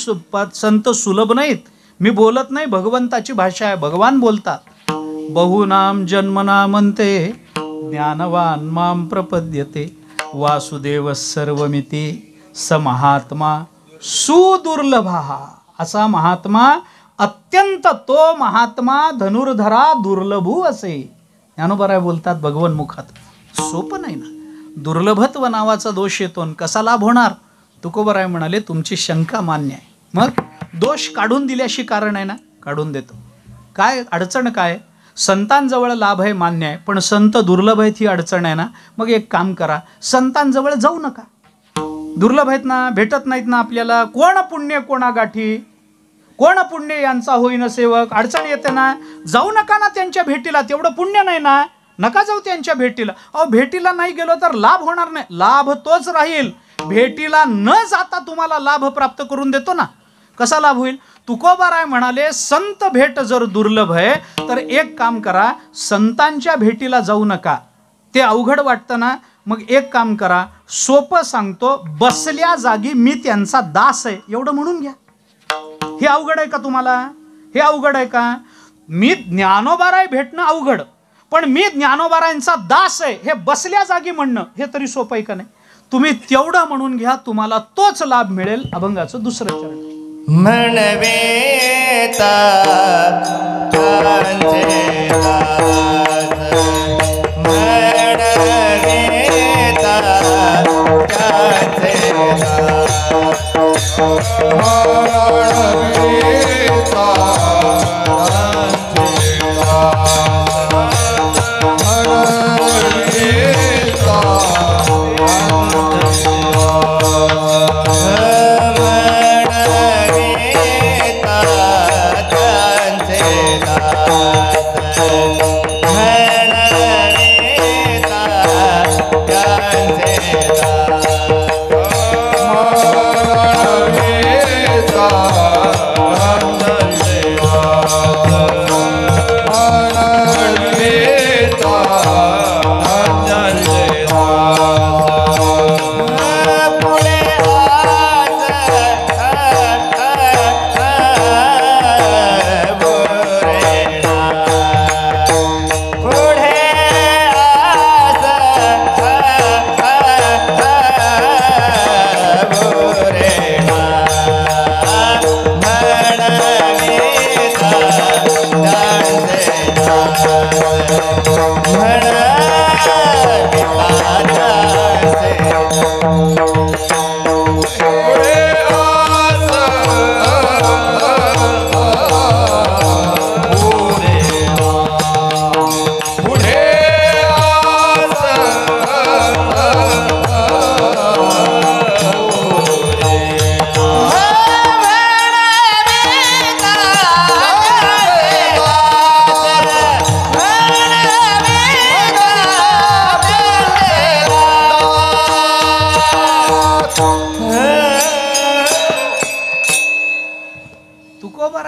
संत सुलभ नाहीत. मी बोलत नाही, भगवंताची भाषा आहे, भगवान बोलतात. बहुनाम जन्मना म्हणते ज्ञानवान माम प्रपद्यते वासुदेव सर्वमिती स महात्मा सुदुर्लभा. असा महात्मा, अत्यंत तो महात्मा धनुर्धरा दुर्लभू असे. ज्ञानोबाराय बोलतात भगवन मुखात. सोपं नाही ना. दुर्लभत्व नावाचा दोष येतो, कसा लाभ होणार. तुकोबाराय म्हणाले तुमची शंका मान्य आहे, मग दोष काढून दिल्याशी कारण आहे ना, काढून देतो. काय अडचण काय. संतांजवळ लाभ आहे मान्य आहे, पण संत दुर्लभ आहेत ही अडचण आहे ना. मग एक काम करा, संतांजवळ जाऊ नका. दुर्लभ आहेत ना, भेटत नाहीत ना आपल्याला. कोण पुण्य कोणा गाठी, कोण पुण्य यांचा होईन सेवक. अडचण येते ना, जाऊ नका ना त्यांच्या भेटीला, तेवढं पुण्य नाही ना, नका जाऊ त्यांच्या भेटीला. अहो भेटीला नाही गेलो तर लाभ होणार नाही, लाभ तोच राहील. भेटीला न जाता तुम्हाला लाभ प्राप्त करून देतो ना. कसा लाभ होईल. तुकोबाराय म्हणाले संत भेट जर दुर्लभ आहे तर एक काम करा, संतांच्या भेटीला जाऊ नका. ते अवघड वाटतं ना, मग एक काम करा, सोपं सांगतो, बसल्या जागी मी त्यांचा दास आहे एवढं म्हणून घ्या. हे अवघड आहे का तुम्हाला. हे अवघड आहे का. मी ज्ञानोबाराय भेटणं अवघड, पण मी ज्ञानोबारायांचा दास आहे हे बसल्या जागी म्हणणं हे तरी सोपं आहे का नाही? तुम्ही तेवढं म्हणून घ्या, तुम्हाला तोच लाभ मिळेल. अभंगाचं दुसरं चरण. म्हणवेता त्यांचे दास, म्हणवेता त्यांचे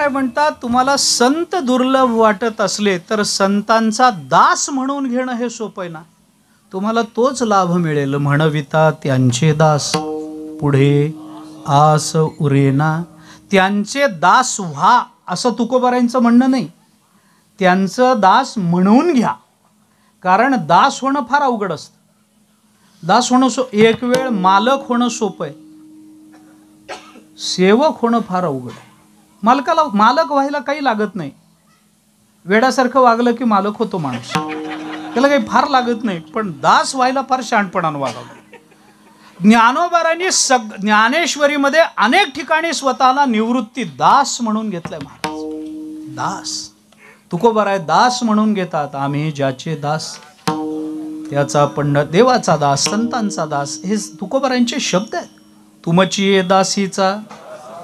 म्हणतात, तुम्हाला संत दुर्लभ वाटत असले तर संतांचा दास म्हणून घेणं हे सोपं आहे ना. तुम्हाला तोच लाभ मिळेल. म्हणविता त्यांचे दास, पुढे आस उरेना. त्यांचे दास व्हा असं तुकोबारायांचं म्हणणं नाही, त्यांचं दास म्हणून घ्या. कारण दास होणं फार अवघड असतं. दास होणं एक वेळ मालक होणं सोपं आहे, सेवक होणं फार अवघड आहे. मालकाला मालक व्हायला काही लागत नाही. वेडासारखं वागलं की मालक होतो माणूस, त्याला काही फार लागत नाही. पण दास व्हायला फार शहाणपणानं वागावं. ज्ञानोबारांनी ज्ञानेश्वरीमध्ये अनेक ठिकाणी स्वतःला निवृत्ती दास म्हणून घेतलंय. महाराज दास, तुकोबाराय दास म्हणून घेतात. आम्ही ज्याचे दास, त्याचा पंडित, देवाचा दास, संतांचा दास, हे तुकोबारांचे शब्द आहेत. तुमची दासीचा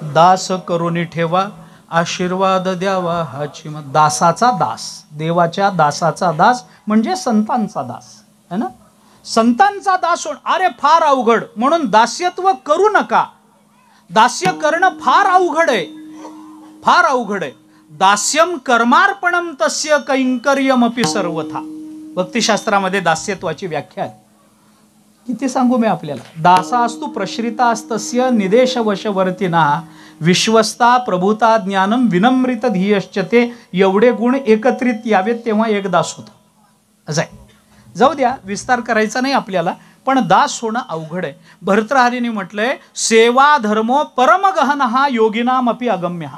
दास करून ठेवा, आशीर्वाद द्यावा हाची. दासाचा दास, देवाच्या दासाचा दास म्हणजे संतांचा दास है ना. संतांचा दास अरे फार अवघड, म्हणून दास्यत्व करू नका. दास्य करणं फार अवघड आहे, फार अवघड आहे. दास्यम कर्मार्पणम तस्य कैंकर्यमपि सर्वथा. भक्तिशास्त्रामध्ये दास्यत्वाची व्याख्या आहे. किती सांगू मी आपल्याला. दासास्तु प्रश्रितास्तस्य निदेशवशवर्तिना विश्वस्ता प्रभुता ज्ञानम विनम्रित धियश्चते. एवढे गुण एकत्रित यावेत तेव्हा एक दास होतो. असं आहे. जाऊ द्या, विस्तार करायचा नाही आपल्याला. पण दास होणं अवघड आहे. भर्तृहरीने म्हटलंय, सेवा धर्मो परमगहनः योगिनामपि अगम्यः.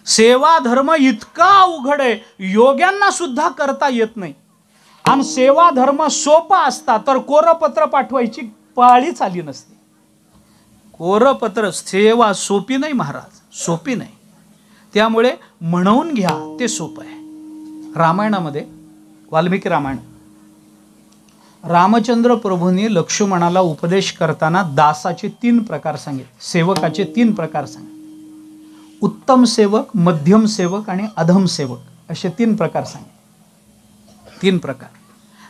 सेवा धर्म इतका अवघड आहे, योग्यांना सुद्धा करता येत नाही. आणि सेवा धर्म सोपा असता तर कोरपत्र पाठवायची पाळीच आली नसती. कोरपत्र, सेवा सोपी नाही महाराज, सोपी नाही. त्यामुळे म्हणून घ्या, ते सोपं आहे. रामायणामध्ये, वाल्मिकी रामायण, रामचंद्र प्रभूंनी लक्ष्मणाला उपदेश करताना दासाचे 3 प्रकार सांगितले, सेवकाचे 3 प्रकार सांगितले. उत्तम सेवक, मध्यम सेवक आणि अधम सेवक असे 3 प्रकार सांगितले. 3 प्रकार.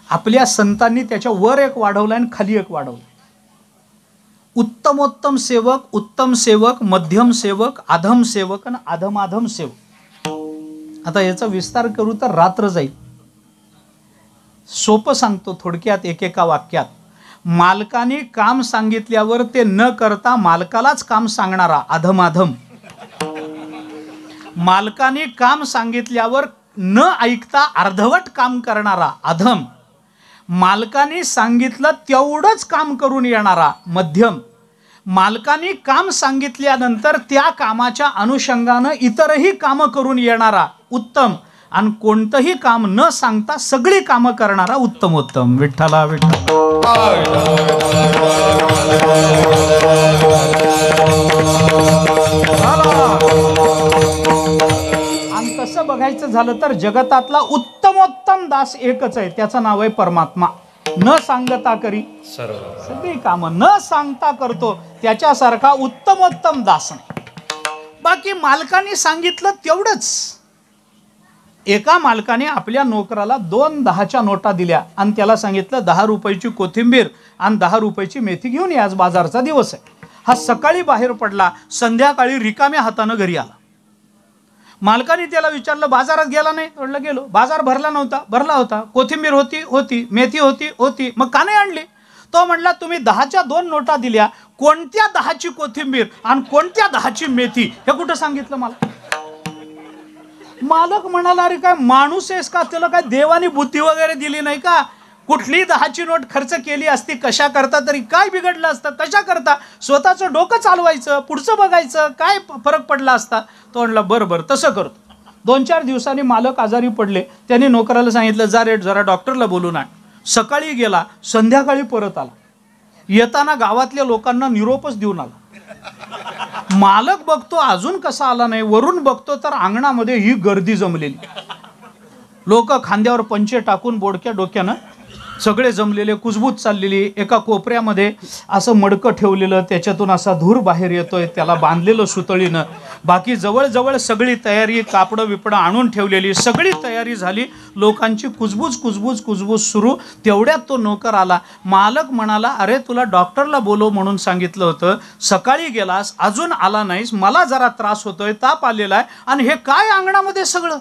आपल्या संतांनी त्याच्या वर एक वाढवला आणि खाली एक वाढवला. उत्तमोत्तम सेवक, उत्तम सेवक, मध्यम सेवक, अधम सेवक आणि अधमाधम सेवक. आता याचा विस्तार करू तर रात्र जाईल. सोपं सांगतो थोडक्यात एकेका वाक्यात. मालकाने काम सांगितल्यावर ते न करता मालकालाच काम सांगणारा अधमाधम. मालकाने काम सांगितल्यावर न ऐकता अर्धवट काम करणारा अधम, मालकाने सांगितलं तेवढंच काम करून येणारा मध्यम, मालकाने काम सांगितल्यानंतर त्या कामाच्या अनुषंगानं इतरही कामं करून येणारा उत्तम, आणि कोणतंही काम न सांगता सगळी कामं करणारा उत्तमोत्तम. विठ्ठला विठ्ठला. आणि तसं बघायचं झालं तर जगतातला उत्तमोत्तम दास एकच आहे, त्याचं नाव आहे परमात्मा. न सांगता करी सगळी कामं न सांगता करतो, त्याच्यासारखा उत्तमोत्तम दास नाही. बाकी मालकाने सांगितलं तेवढंच. एका मालकाने आपल्या नोकराला 2 10च्या नोटा दिल्या आणि त्याला सांगितलं 10 रुपयाची कोथिंबीर आणि 10 रुपयाची मेथी घेऊन ये, आज बाजारचा दिवस आहे. हा सकाळी बाहेर पडला, संध्याकाळी रिकाम्या हातानं घरी आला. मालकाने त्याला विचारलं बाजारात गेला नाही? म्हटलं गेलो. बाजार भरला नव्हता? भरला होता. कोथिंबीर होती, मेथी होती, मग का नाही आणली? तो म्हणला तुम्ही 10च्या 2 नोटा दिल्या, कोणत्या 10ची कोथिंबीर आणि कोणत्या 10ची मेथी हे कुठं सांगितलं मला? मालक म्हणाला अरे काय माणूस आहेस का? त्याला काय देवानी बुद्धी वगैरे दिली नाही का? कुठली 10ची नोट खर्च केली असती कशा करता तरी काय बिघडलं असतं? कशा करता स्वतःचं डोकं चालवायचं, पुढचं बघायचं, काय फरक पडला असता? तो म्हणला बरं तसं करतो. 2-4 दिवसांनी मालक आजारी पडले. त्यांनी नोकराला सांगितलं जा रे जरा डॉक्टरला बोलून आण. सकाळी गेला, संध्याकाळी परत आला. येताना गावातल्या लोकांना निरोपच देऊन आला. मालक बघतो अजून कसा आला नाही, वरून बघतो तर अंगणामध्ये ही गर्दी जमलेली. लोक खांद्यावर पंचे टाकून बोडक्या डोक्यानं सगळे जमलेले, कुजबूज चाललेली. एका कोपऱ्यामध्ये असं मडकं ठेवलेलं, त्याच्यातून असा धूर बाहेर येतोय, त्याला बांधलेलं सुतळीनं. बाकी जवळजवळ सगळी तयारी, कापडं बिपडं आणून ठेवलेली, सगळी तयारी झाली. लोकांची कुजबूज सुरू. तेवढ्यात तो नोकर आला. मालक म्हणाला अरे तुला डॉक्टरला बोलव म्हणून सांगितलं होतं, सकाळी गेलास अजून आला नाहीस, मला जरा त्रास होतोय, ताप आलेला आहे, आणि हे काय अंगणामध्ये सगळं?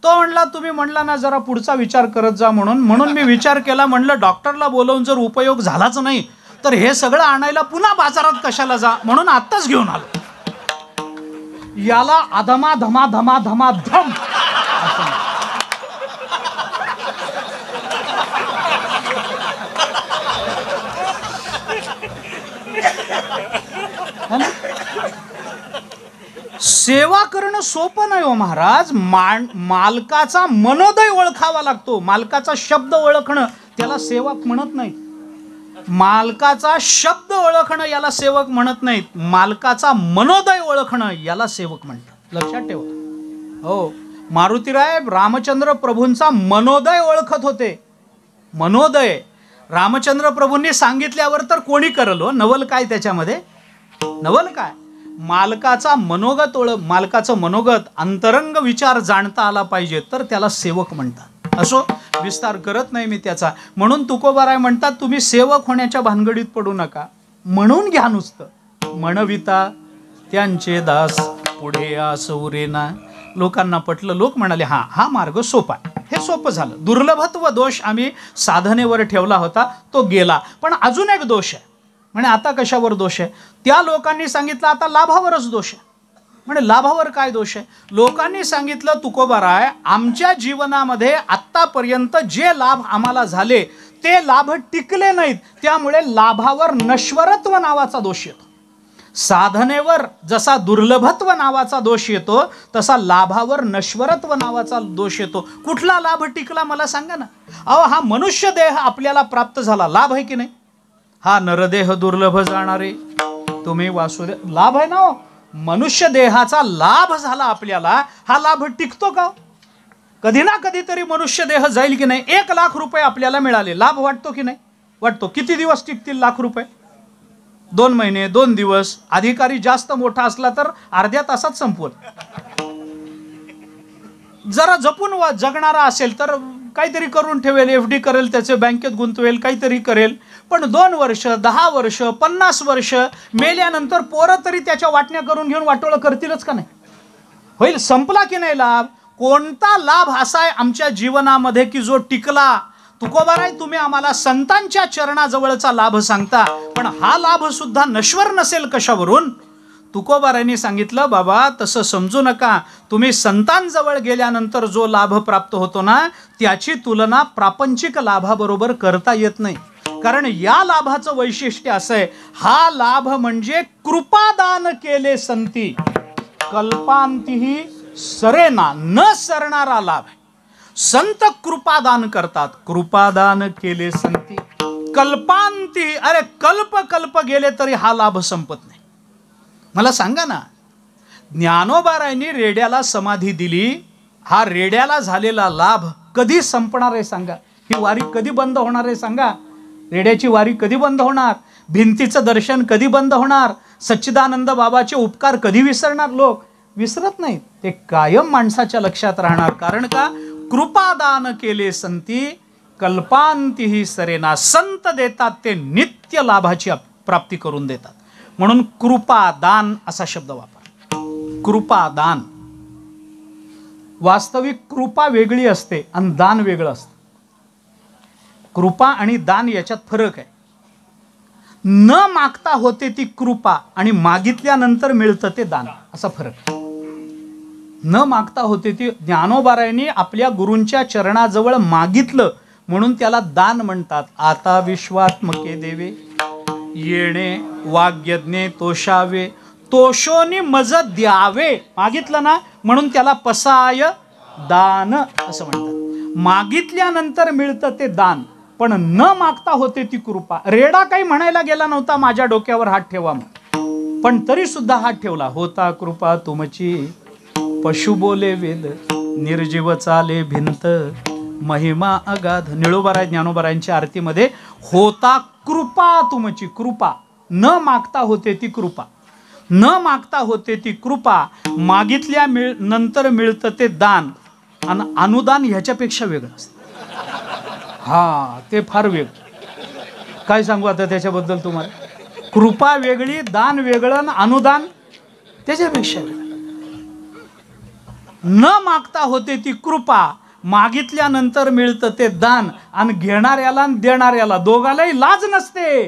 तो म्हणला तुम्ही म्हणला ना जरा पुढचा विचार करत जा म्हणून मी विचार केला. म्हणलं डॉक्टरला बोलवून जर उपयोग झालाच नाही तर हे सगळं आणायला पुन्हा बाजारात कशाला जा, म्हणून आत्ताच घेऊन आलो. याला अधमा धमा धमा धमा धम सेवा करणं सोपं नाही हो महाराज. मालकाचा मनोदय ओळखावा लागतो. मालकाचा शब्द ओळखणं त्याला सेवक म्हणत नाहीत. मालकाचा शब्द ओळखणं याला सेवक म्हणत नाहीत. मालकाचा मनोदय ओळखणं याला सेवक म्हणतात. लक्षात ठेवा. हो, मारुतीराय रामचंद्र प्रभूंचा मनोदय ओळखत होते. मनोदय रामचंद्र प्रभूंनी सांगितल्यावर तर कोणी करल हो. नवल काय त्याच्यामध्ये? नवल काय? मालकाचा मनोगत मालकाचं मनोगत अंतरंग विचार जाणता आला पाहिजे तर त्याला सेवक म्हणतात. असो, विस्तार करत नाही मी त्याचा. म्हणून तुकोबाराय म्हणतात तुम्ही सेवक होण्याच्या भानगडीत पडू नका, म्हणून घ्या नुसतं. म्हणविता त्यांचे दास पुढे आसुरेना. लोकांना पटलं. लोक म्हणाले हा मार्ग सोपा आहे. हे सोपं झालं. दुर्लभत्व दोष आम्ही साधनेवर ठेवला होता, तो गेला. पण अजून एक दोष आहे. म्हणे आता कशावर दोष आहे? त्या लोकांनी सांगितलं आता लाभावरच दोष आहे. म्हणे लाभावर काय दोष आहे? लोकांनी सांगितलं तुकोबाराय आमच्या जीवनामध्ये आत्तापर्यंत जे लाभ आम्हाला झाले ते लाभ टिकले नाहीत, त्यामुळे लाभावर नश्वरत्व नावाचा दोष येतो. साधनेवर जसा दुर्लभत्व नावाचा दोष येतो तसा लाभावर नश्वरत्व नावाचा दोष येतो. कुठला लाभ टिकला मला सांगा ना. अहो, हा मनुष्य देह आपल्याला प्राप्त झाला, लाभ आहे की नाही? हा नरदेह दुर्लभ जाणारे तुम्ही वासुदेव, लाभ आहे ना हो. मनुष्य देहाचा लाभ झाला आपल्याला, हा लाभ टिकतो का? कधी ना कधीतरी मनुष्य देह जाईल की नाही. 1 लाख रुपये आपल्याला मिळाले, लाभ वाटतो की नाही? वाटतो. किती दिवस टिकतील लाख रुपये? 2 महिने, 2 दिवस. अधिकारी जास्त मोठा असला तर अर्ध्या तासात संपवल. जरा जपून जगणारा असेल तर काहीतरी करून ठेवेल, FD करेल, त्याचे बँकेत गुंतवेल, काहीतरी करेल. पण 2 वर्ष, 10 वर्ष, 50 वर्ष मेल्यानंतर पोरं तरी त्याच्या वाटण्या करून घेऊन वाटोळं करतीलच का नाही? होईल. संपला की नाही लाभ? कोणता लाभ असा आहे आमच्या जीवनामध्ये की जो टिकला? तुकोबाराय तुम्ही आम्हाला संतांच्या चरणाजवळचा लाभ सांगता, पण हा लाभ सुद्धा नश्वर नसेल कशावरून? तुकोबारायांनी सांगितलं, बाबा तसं समजू नका, तुम्ही संतांजवळ गेल्यानंतर जो लाभ प्राप्त होतो ना, त्याची तुलना प्रापंचिक लाभाबरोबर करता येत नाही. कारण या लाभाचं वैशिष्ट्य असं आहे, हा लाभ म्हणजे कृपादान केले संती कल्पांतीही सरेना, न सरणारा लाभ आहे. संत कृपादान करतात, कृपादान केले संती कल्पांती. अरे कल्प कल्प गेले तरी हा लाभ संपत नाही. मला सांगा ना, ज्ञानोबारायांनी रेड्याला समाधी दिली, हा रेड्याला झालेला लाभ कधी संपणार आहे सांगा? ही वारी कधी बंद होणार आहे सांगा? रेड्याची वारी कधी बंद होणार? भिंतीचं दर्शन कधी बंद होणार? सच्चिदानंद बाबाचे उपकार कधी विसरणार? लोक विसरत नाहीत, ते कायम माणसाच्या लक्षात राहणार. कारण का? कृपादान केले संती कल्पांतीही सरेना. संत देतात ते नित्य लाभाची प्राप्ती करून देतात. म्हणून कृपादान असा शब्द वापर. कृपादान. वास्तविक कृपा वेगळी असते आणि दान वेगळं असतं. कृपा आणि दान याच्यात फरक आहे. न मागता होते ती कृपा आणि मागितल्यानंतर मिळतं ते दान, असा फरक. न मागता होते ती, ज्ञानोबारायांनी आपल्या गुरूंच्या चरणाजवळ मागितलं म्हणून त्याला दान म्हणतात. आता विश्वात्मके देवे येणे वाग्यज्ञे तोषावे, तोषोनी मज द्यावे. मागितलं ना म्हणून त्याला पसाय दान असं म्हणतात. मागितल्यानंतर मिळतं ते दान, पण न मागता होते ती कृपा. रेडा काही म्हणायला गेला नव्हता माझ्या डोक्यावर हात ठेवा, पण तरी सुद्धा हात ठेवला. होता कृपा तुमची पशु बोले वेद, निर्जीव चाले भिंत, महिमा अगाध. निळोबाराय ज्ञानोबारायांच्या आरतीमध्ये होता कृपा तुमची. कृपा न मागता होते ती कृपा, न मागता होते ती कृपा. मागितल्या नंतर मिळतं ते दान, आणि अनुदान ह्याच्यापेक्षा वेगळं असतं. हा, ते फार वेगळं. काय सांगू आता त्याच्याबद्दल तुम्हाला? कृपा वेगळी, दान वेगळं, आणि अनुदान त्याच्यापेक्षा वेगळं. न मागता होते ती कृपा, मागितल्यानंतर मिळतं ते दान, आणि घेणाऱ्याला आणि देणाऱ्याला दोघालाही लाज नसते.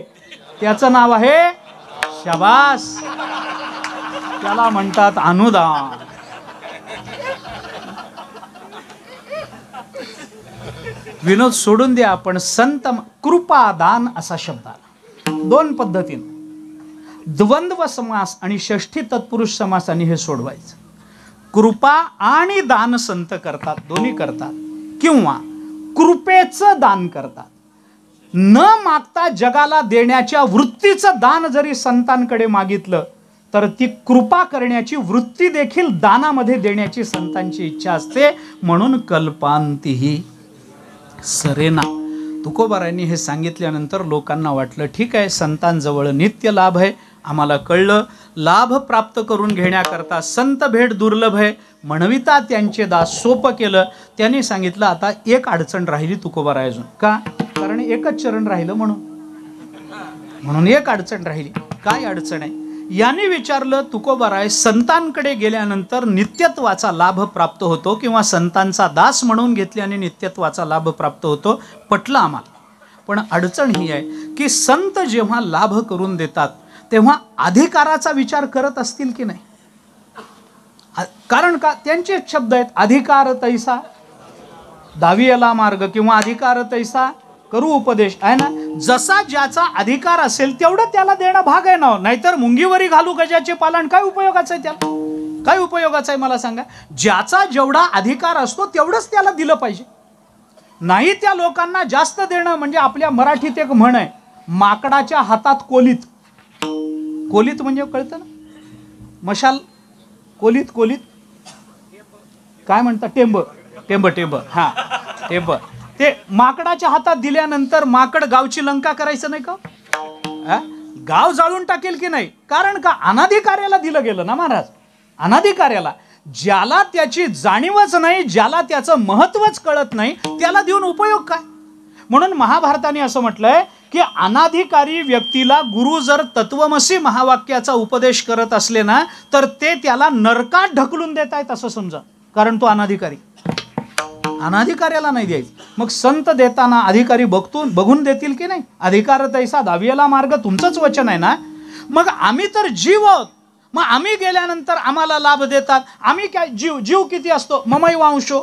त्याचं नाव आहे शाबास. त्याला म्हणतात अनुदान. विनोद सोडून द्या, पण संत कृपादान असा शब्द आला. दोन पद्धतीने, द्वंद्व समास आणि षष्ठी तत्पुरुष समासाने हे सोडवायचं. कृपा आणि दान संत करतात, दोन्ही करतात, किंवा कृपेचं दान करतात. न मागता जगाला देण्याच्या वृत्तीचं दान जरी संतांकडे मागितलं तर ती कृपा करण्याची वृत्ती देखील दानामध्ये देण्याची संतांची इच्छा असते. म्हणून कल्पांतीही सरेना. तुकोबारायांनी हे सांगितल्यानंतर लोकांना वाटलं, ठीक आहे, संतांजवळ नित्य लाभ आहे, आम्हाला कळलं. लाभ प्राप्त करून घेण्याकरता संत भेट दुर्लभ आहे म्हणविता त्यांचे दास सोपं केलं. त्यांनी सांगितलं, आता एक अडचण राहिली तुकोबाराय अजून. का? कारण एकच चरण राहिलं म्हणून एक अडचण राहिली. काय अडचण आहे? यांनी विचारलं, तुकोबाराय, संतांकडे गेल्यानंतर नित्यत्वाचा लाभ प्राप्त होतो किंवा संतांचा दास म्हणून घेतल्याने नित्यत्वाचा लाभ प्राप्त होतो, पटलं आम्हाला. पण अडचण ही आहे की संत जेव्हा लाभ करून देतात तेव्हा अधिकाराचा विचार करत असतील की नाही? कारण का? त्यांचे शब्द आहेत, अधिकार तैसा दावियला मार्ग, किंवा अधिकार तैसा करू उपदेश, आहे ना. जसा ज्याचा अधिकार असेल तेवढं त्याला देणं भाग आहे ना. नाहीतर मुंगीवरी घालू गजाचे पालन, काय उपयोगाचं आहे त्याला? काय उपयोगाचं आहे मला सांगा? ज्याचा जेवढा अधिकार असतो तेवढंच त्याला दिलं पाहिजे. नाही त्या लोकांना जास्त देणं म्हणजे, आपल्या मराठीत एक म्हण आहे, माकडाच्या हातात कोलीत. कोलीत म्हणजे कळतं ना, मशाल. कोलीत काय म्हणतात? टेंब. हा, टेंब. ते माकडाच्या हातात दिल्यानंतर माकड गावची लंका करायचं नाही का? गाव जाळून टाकेल की नाही? कारण का? अनाधिकार्याला दिलं गेलं ना महाराज. अनाधिकार्याला, ज्याला त्याची जाणीवच नाही, ज्याला त्याचं महत्वच कळत नाही, त्याला देऊन उपयोग काय? म्हणून महाभारताने असं म्हटलंय की अनाधिकारी व्यक्तीला गुरु जर तत्वमसी महावाक्याचा उपदेश करत असले ना, तर ते त्याला नरकात ढकलून देत आहेत असं समजा. कारण तो अनाधिकारी. अनाधिकार्याला नाही द्यायचं. मग संत देताना अधिकारी बघून देतील की नाही? अधिकार तैसा दावियला मार्ग तुमचंच वचन आहे ना. मग आम्ही तर जीव आहोत, मग आम्ही गेल्यानंतर आम्हाला लाभ देतात. आम्ही काय जीव किती असतो? ममैव अंशो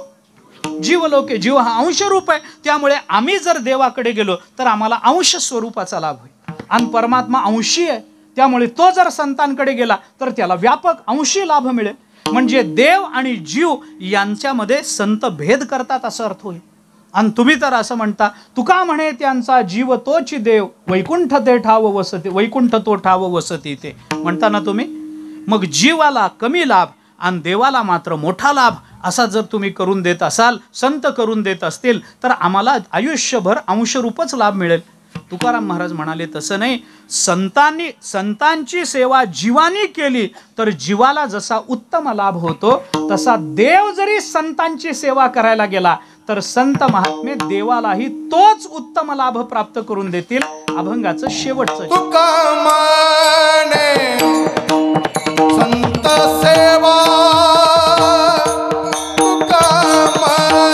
जीवलोके. जीव हा अंश रूप आहे. त्यामुळे आम्ही जर देवाकडे गेलो तर आम्हाला अंश स्वरूपाचा लाभ होईल. आणि परमात्मा अंशी आहे, त्यामुळे तो जर संतांकडे गेला तर त्याला व्यापक अंशी लाभ मिळेल. म्हणजे देव आणि जीव यांच्यामध्ये संत भेद करतात असं अर्थ होईल. आणि तुम्ही तर असं म्हणता, तुका म्हणे त्यांचा जीव तोची देव, वैकुंठ ते ठाव वसती, वैकुंठ तो ठाव वसती ते म्हणता ना तुम्ही. मग जीवाला कमी लाभ आणि देवाला मात्र मोठा लाभ असा जर तुम्ही करून देत असाल, संत करून देत असतील, तर आम्हाला आयुष्यभर अंशरूपच लाभ मिळेल. तुकाराम महाराज म्हणाले तसं नाही. संतांची सेवा जीवानी केली तर जीवाला जसा उत्तम लाभ होतो, तसा देव जरी संतांची सेवा करायला गेला तर संत महात्मे देवालाही तोच उत्तम लाभ प्राप्त करून देतील. अभंगाचं शेवटचं तुका म्हणे संत सेवा, तुका म्हणे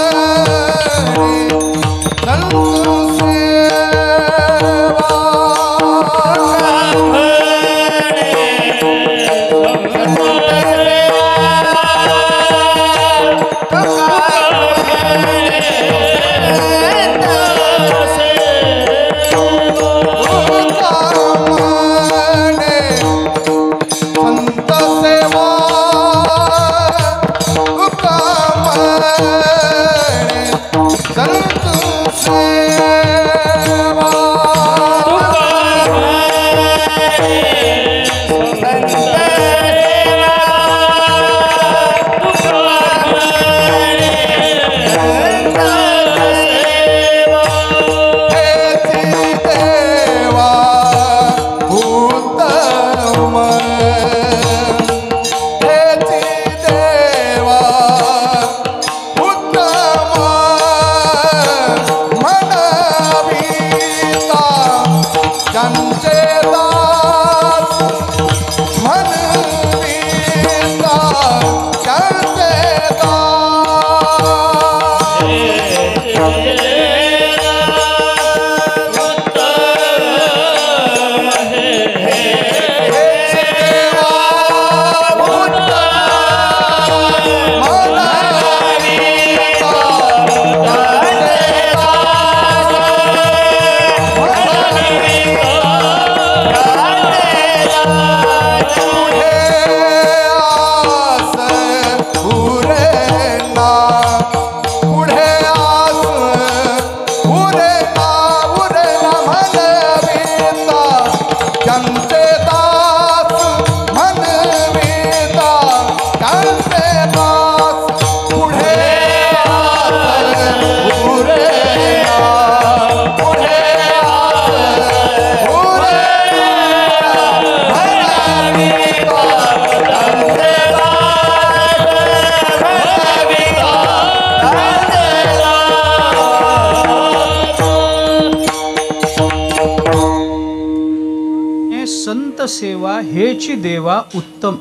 संत सेवा हेची देवा उत्तम.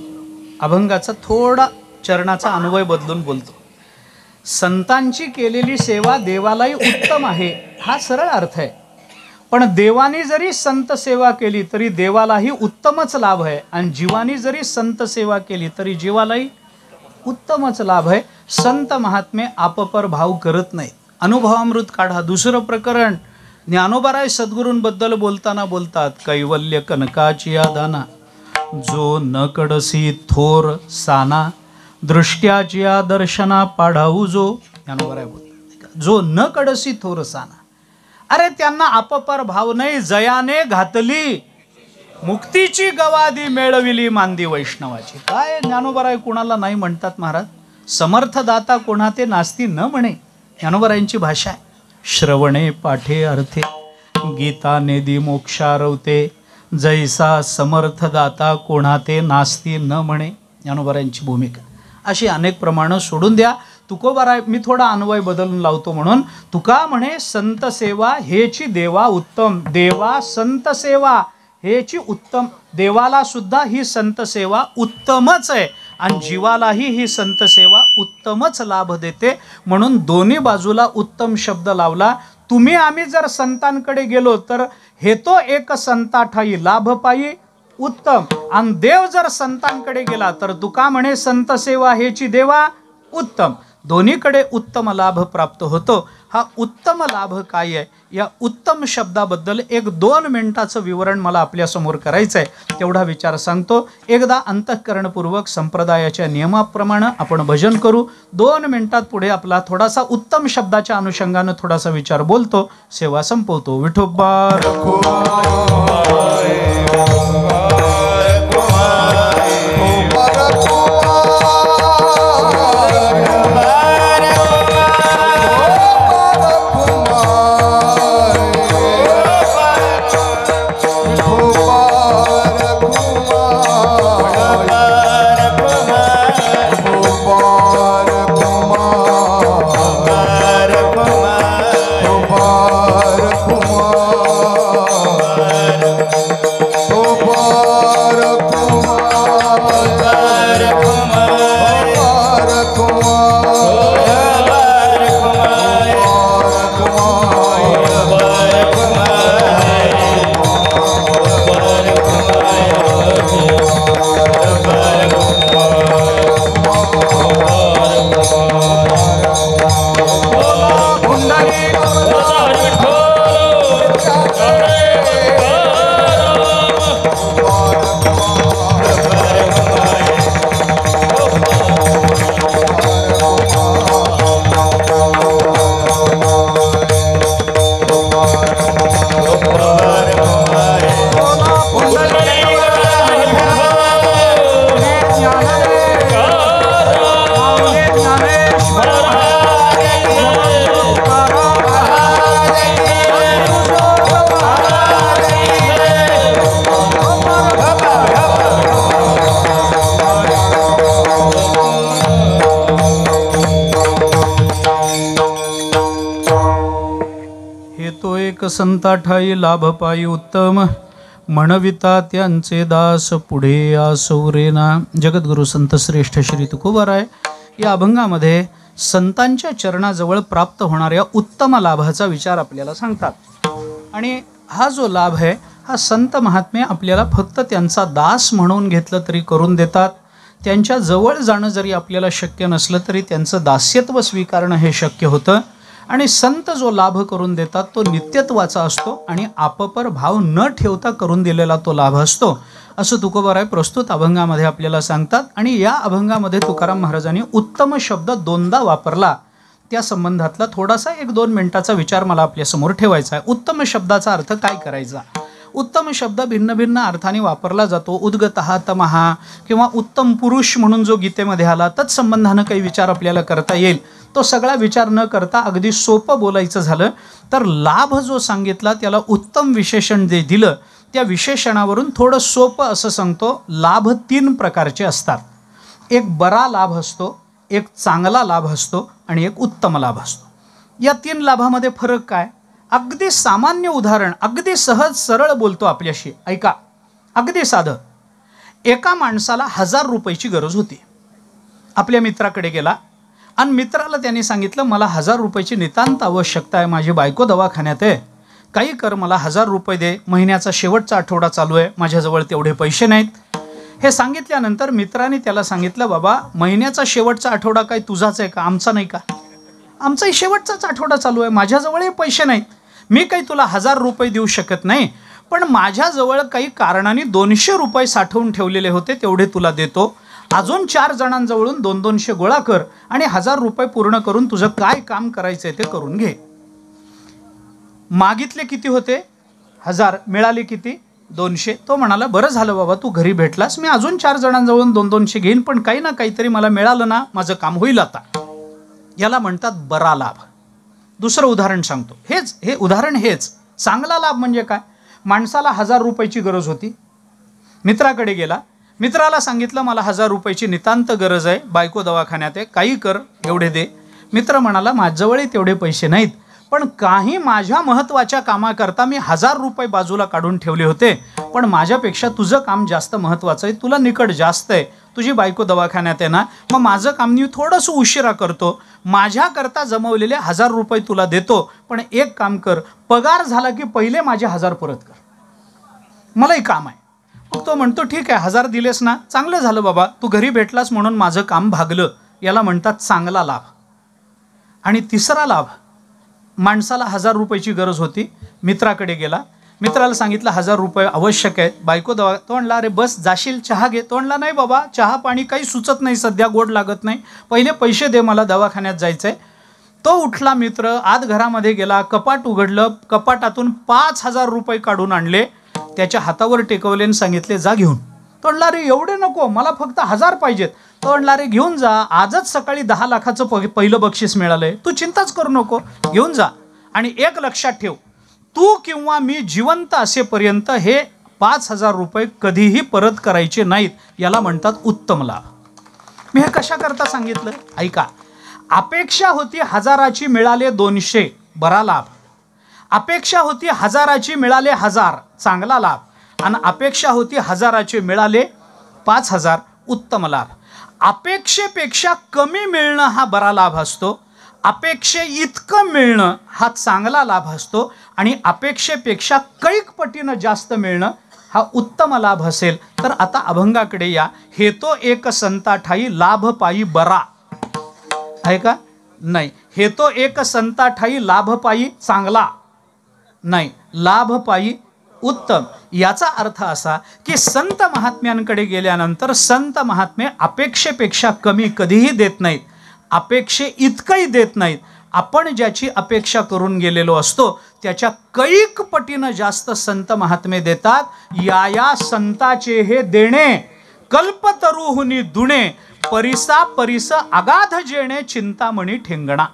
अभंगाचा थोडा चरणाचा अन्वय बदलून बोलतो. संतांची केलेली सेवा देवालाही उत्तम आहे हा सरळ अर्थ आहे. पण देवानी जरी संत सेवा केली तरी देवालाही उत्तमच लाभ आहे, आणि जीवानी जरी संत सेवा केली तरी जीवालाही उत्तमच लाभ आहे. संत महात्मे आपपर भाव करत नाहीत. अनुभवामृत काढा. दुसरं प्रकरण ज्ञानोबाराय सद्गुरूंबद्दल बोलताना बोलतात, कैवल्य कनकाची दाना, जो न कडसी थोर साना, दृष्ट्याची दर्शना पाढाऊ जो. ज्ञानोबाराय बोलतात, जो न कडसी थोर साना. अरे त्यांना आपपर भाव नाही, जयाने घातली मुक्तीची गवादी मेळविली मांदी वैष्णवाची. काय ज्ञानोबाराय कुणाला नाही म्हणतात महाराज. समर्थ दाता कोणा ते नास्ती न म्हणे, ज्ञानोबारायांची भाषा आहे. श्रवणे पाठे अर्थे गीता नेदी मोक्षारवते, जैसा समर्थ दाता कोणा ते नास्ती न म्हणे, ज्ञानोबारायांची भूमिका. अशी अनेक प्रमाणं सोडून द्या. तुकोबाराय मी थोडा अन्वय बदलून लावतो म्हणून, तुका म्हणे संत सेवा हेची देवा उत्तम. देवा संत सेवा हेची उत्तम. देवाला सुद्धा ही संत सेवा उत्तमच आहे आणि जीवालाही ही संत सेवा उत्तमच लाभ देते. म्हणून दोन्ही बाजूला उत्तम शब्द लावला. तुम्ही आम्ही जर संतांकडे गेलो तर हे तो एक संता ठाई लाभ पायी, उत्तम. आणि देव जर संतांकडे गेला तर तुका म्हणे संत सेवा हेची देवा उत्तम. दोन्हीकडे उत्तम लाभ प्राप्त होतो. हा उत्तम लाभ काय आहे, या उत्तम शब्दाबद्दल 1-2 मिनिटाचं विवरण मला आपल्यासमोर करायचं आहे. तेवढा विचार सांगतो. एकदा अंतःकरणपूर्वक संप्रदायाच्या नियमाप्रमाणे आपण भजन करू. 2 मिनिटात पुढे आपला थोडासा उत्तम शब्दाच्या अनुषंगानं थोडासा विचार बोलतो. सेवा संपवतो. विठोबा संता ठाई लाभ पायी उत्तम म्हणविता त्यांचे दास पुढे आसौरेना. जगद्गुरु संत श्रेष्ठ श्री तुकोबाराय या अभंगामध्ये संतांच्या चरणाजवळ प्राप्त होणाऱ्या उत्तम लाभाचा विचार आपल्याला सांगतात. आणि हा जो लाभ आहे हा संत महात्मे आपल्याला फक्त त्यांचा दास म्हणून घेतलं तरी करून देतात. त्यांच्या जवळ जाणं जरी आपल्याला शक्य नसलं तरी त्यांचं दास्यत्व स्वीकारणं हे शक्य होतं. आणि संत जो लाभ करून देतात तो नित्यत्वाचा असतो आणि आपपर भाव न ठेवता करून दिलेला तो लाभ असतो, असं तुकोबाराय प्रस्तुत अभंगामध्ये आपल्याला सांगतात. आणि या अभंगामध्ये तुकाराम महाराजांनी उत्तम शब्द 2दा वापरला. त्या संबंधातला थोडासा 1-2 मिनिटाचा विचार मला आपल्यासमोर ठेवायचा आहे. उत्तम शब्दाचा अर्थ काय करायचा. उत्तम शब्द भिन्न भिन्न अर्थाने वापरला जातो. उद्गतः तमहा किंवा उत्तम पुरुष म्हणून जो गीतेमध्ये आला तत्संबंधानं काही विचार आपल्याला करता येईल. तो सगळा विचार न करता अगदी सोपं बोलायचं झालं तर लाभ जो सांगितला त्याला उत्तम विशेषण जे दिलं त्या विशेषणावरून थोडं सोपं असं सांगतो. लाभ 3 प्रकारचे असतात. एक बरा लाभ असतो, एक चांगला लाभ असतो आणि एक उत्तम लाभ असतो. या 3 लाभामध्ये फरक काय. अगदी सामान्य उदाहरण, अगदी सहज सरळ बोलतो आपल्याशी. ऐका, अगदी साधं. एका माणसाला 1000 रुपयाची गरज होती. आपल्या मित्राकडे गेला आणि मित्राला त्यांनी सांगितलं मला 1000 रुपयाची नितांत आवश्यकता आहे, माझी बायको दवाखान्यात आहे, काही कर, मला 1000 रुपये दे, महिन्याचा शेवटचा आठवडा चालू आहे, माझ्याजवळ तेवढे पैसे नाहीत. हे सांगितल्यानंतर मित्राने त्याला सांगितलं बाबा महिन्याचा शेवटचा आठवडा काय तुझाच आहे का, आमचा नाही का, आमचाही शेवटचाच आठवडा चालू आहे, माझ्याजवळही पैसे नाहीत, मी काही तुला 1000 रुपये देऊ शकत नाही, पण माझ्याजवळ काही कारणाने 200 रुपये साठवून ठेवलेले होते, तेवढे तुला देतो, अजून 4 जणांजवळून 200 गोळा कर आणि 1000 रुपये पूर्ण करून तुझं काय काम करायचंय ते करून घे. मागितले किती होते 1000, मिळाले किती 200. तो म्हणाला बरं झालं बाबा तू घरी भेटलास, मी अजून 4 जणांजवळून 200 घेईन, पण काही ना काहीतरी मला मिळालं ना, माझं काम होईल आता. याला म्हणतात बरा लाभ. दुसरं उदाहरण सांगतो. हे उदाहरण हेच. चांगला लाभ म्हणजे काय. माणसाला 1000 रुपयाची गरज होती, मित्राकडे गेला, मित्राला सांगितलं मला 1000 रुपयाची नितांत गरज आहे, बायको दवाखान्यात आहे, काही कर, एवढे दे. मित्र म्हणाला माझ्याजवळही तेवढे पैसे नाहीत, पण काही माझ्या महत्त्वाच्या कामाकरता मी 1000 रुपये बाजूला काढून ठेवले होते, पण माझ्यापेक्षा तुझं काम जास्त महत्त्वाचं आहे, तुला निकट जास्त आहे, तुझी बायको दवाखान्यात आहे ना, मग माझं काम मी थोडंसं उशिरा करतो, माझ्याकरता जमवलेले 1000 रुपये तुला देतो, पण एक काम कर, पगार झाला की पहिले माझे 1000 परत कर, मलाही काम आहे. मग तो म्हणतो ठीक आहे, 1000 दिलेस ना, चांगलं झालं बाबा, तू घरी भेटलास म्हणून माझं काम भागलं. याला म्हणतात चांगला लाभ. आणि तिसरा लाभ, माणसाला 1000 रुपयाची गरज होती, मित्राकडे गेला, मित्राला सांगितलं 1000 रुपये आवश्यक आहेत. बायको तो म्हणला अरे बस जाशील, चहा घे. तो म्हणला नाही बाबा, चहा पाणी काही सुचत नाही सध्या, गोड लागत नाही, पहिले पैसे दे, मला दवाखान्यात जायचं आहे. तो उठला मित्र, आत घरामध्ये गेला, कपाट उघडलं, कपाटातून 5000 रुपये काढून आणले, त्याच्या हातावर टेकवले आणि सांगितले जा घेऊन. तो म्हणला अरे एवढे नको, मला फक्त 1000 पाहिजेत. तो म्हणला अरे घेऊन जा, आजच सकाळी 10 लाखाचं पहिलं बक्षीस मिळालंय, तू चिंताच करू नको, घेऊन जा. आणि एक लक्षात ठेव, तू किंवा मी जिवंत असेपर्यंत हे 5000 रुपये कधीही परत करायचे नाहीत. याला म्हणतात उत्तम लाभ. मी हे कशा करता सांगितलं ऐका. अपेक्षा होती 1000ची, मिळाले 200, बरा लाभ. अपेक्षा होती 1000ची, मिळाले 1000, चांगला लाभ. आणि अपेक्षा होती 1000ची, मिळाले 5000, उत्तम लाभ. अपेक्षेपेक्षा कमी मिळणं हा बरा लाभ असतो, अपेक्षे इतकं मिळणं हा चांगला लाभ असतो, आणि अपेक्षेपेक्षा कैक पटीनं जास्त मिळणं हा उत्तम लाभ असेल. तर आता अभंगाकडे या. हे तो एक संता ठाई, लाभ पायी बरा. आहे का नाही? हे तो एक संता ठाई, लाभ पायी चांगला नाही, लाभ पायी उत्तम. याचा अर्थ असा की संत महात्म्यांकडे गेल्यानंतर संत महात्मे अपेक्षेपेक्षा कमी कधीही देत नाहीत, अपेक्षे इतकंही देत नाहीत. आपण ज्याची अपेक्षा करून गेलेलो असतो त्याच्या कैक पटीनं जास्त संत महात्मे देतात. या संताचे हे देणे, कल्पतरुहुनी दुणे, परिसा परिस अगाध जेणे, चिंतामणी ठेंगणा.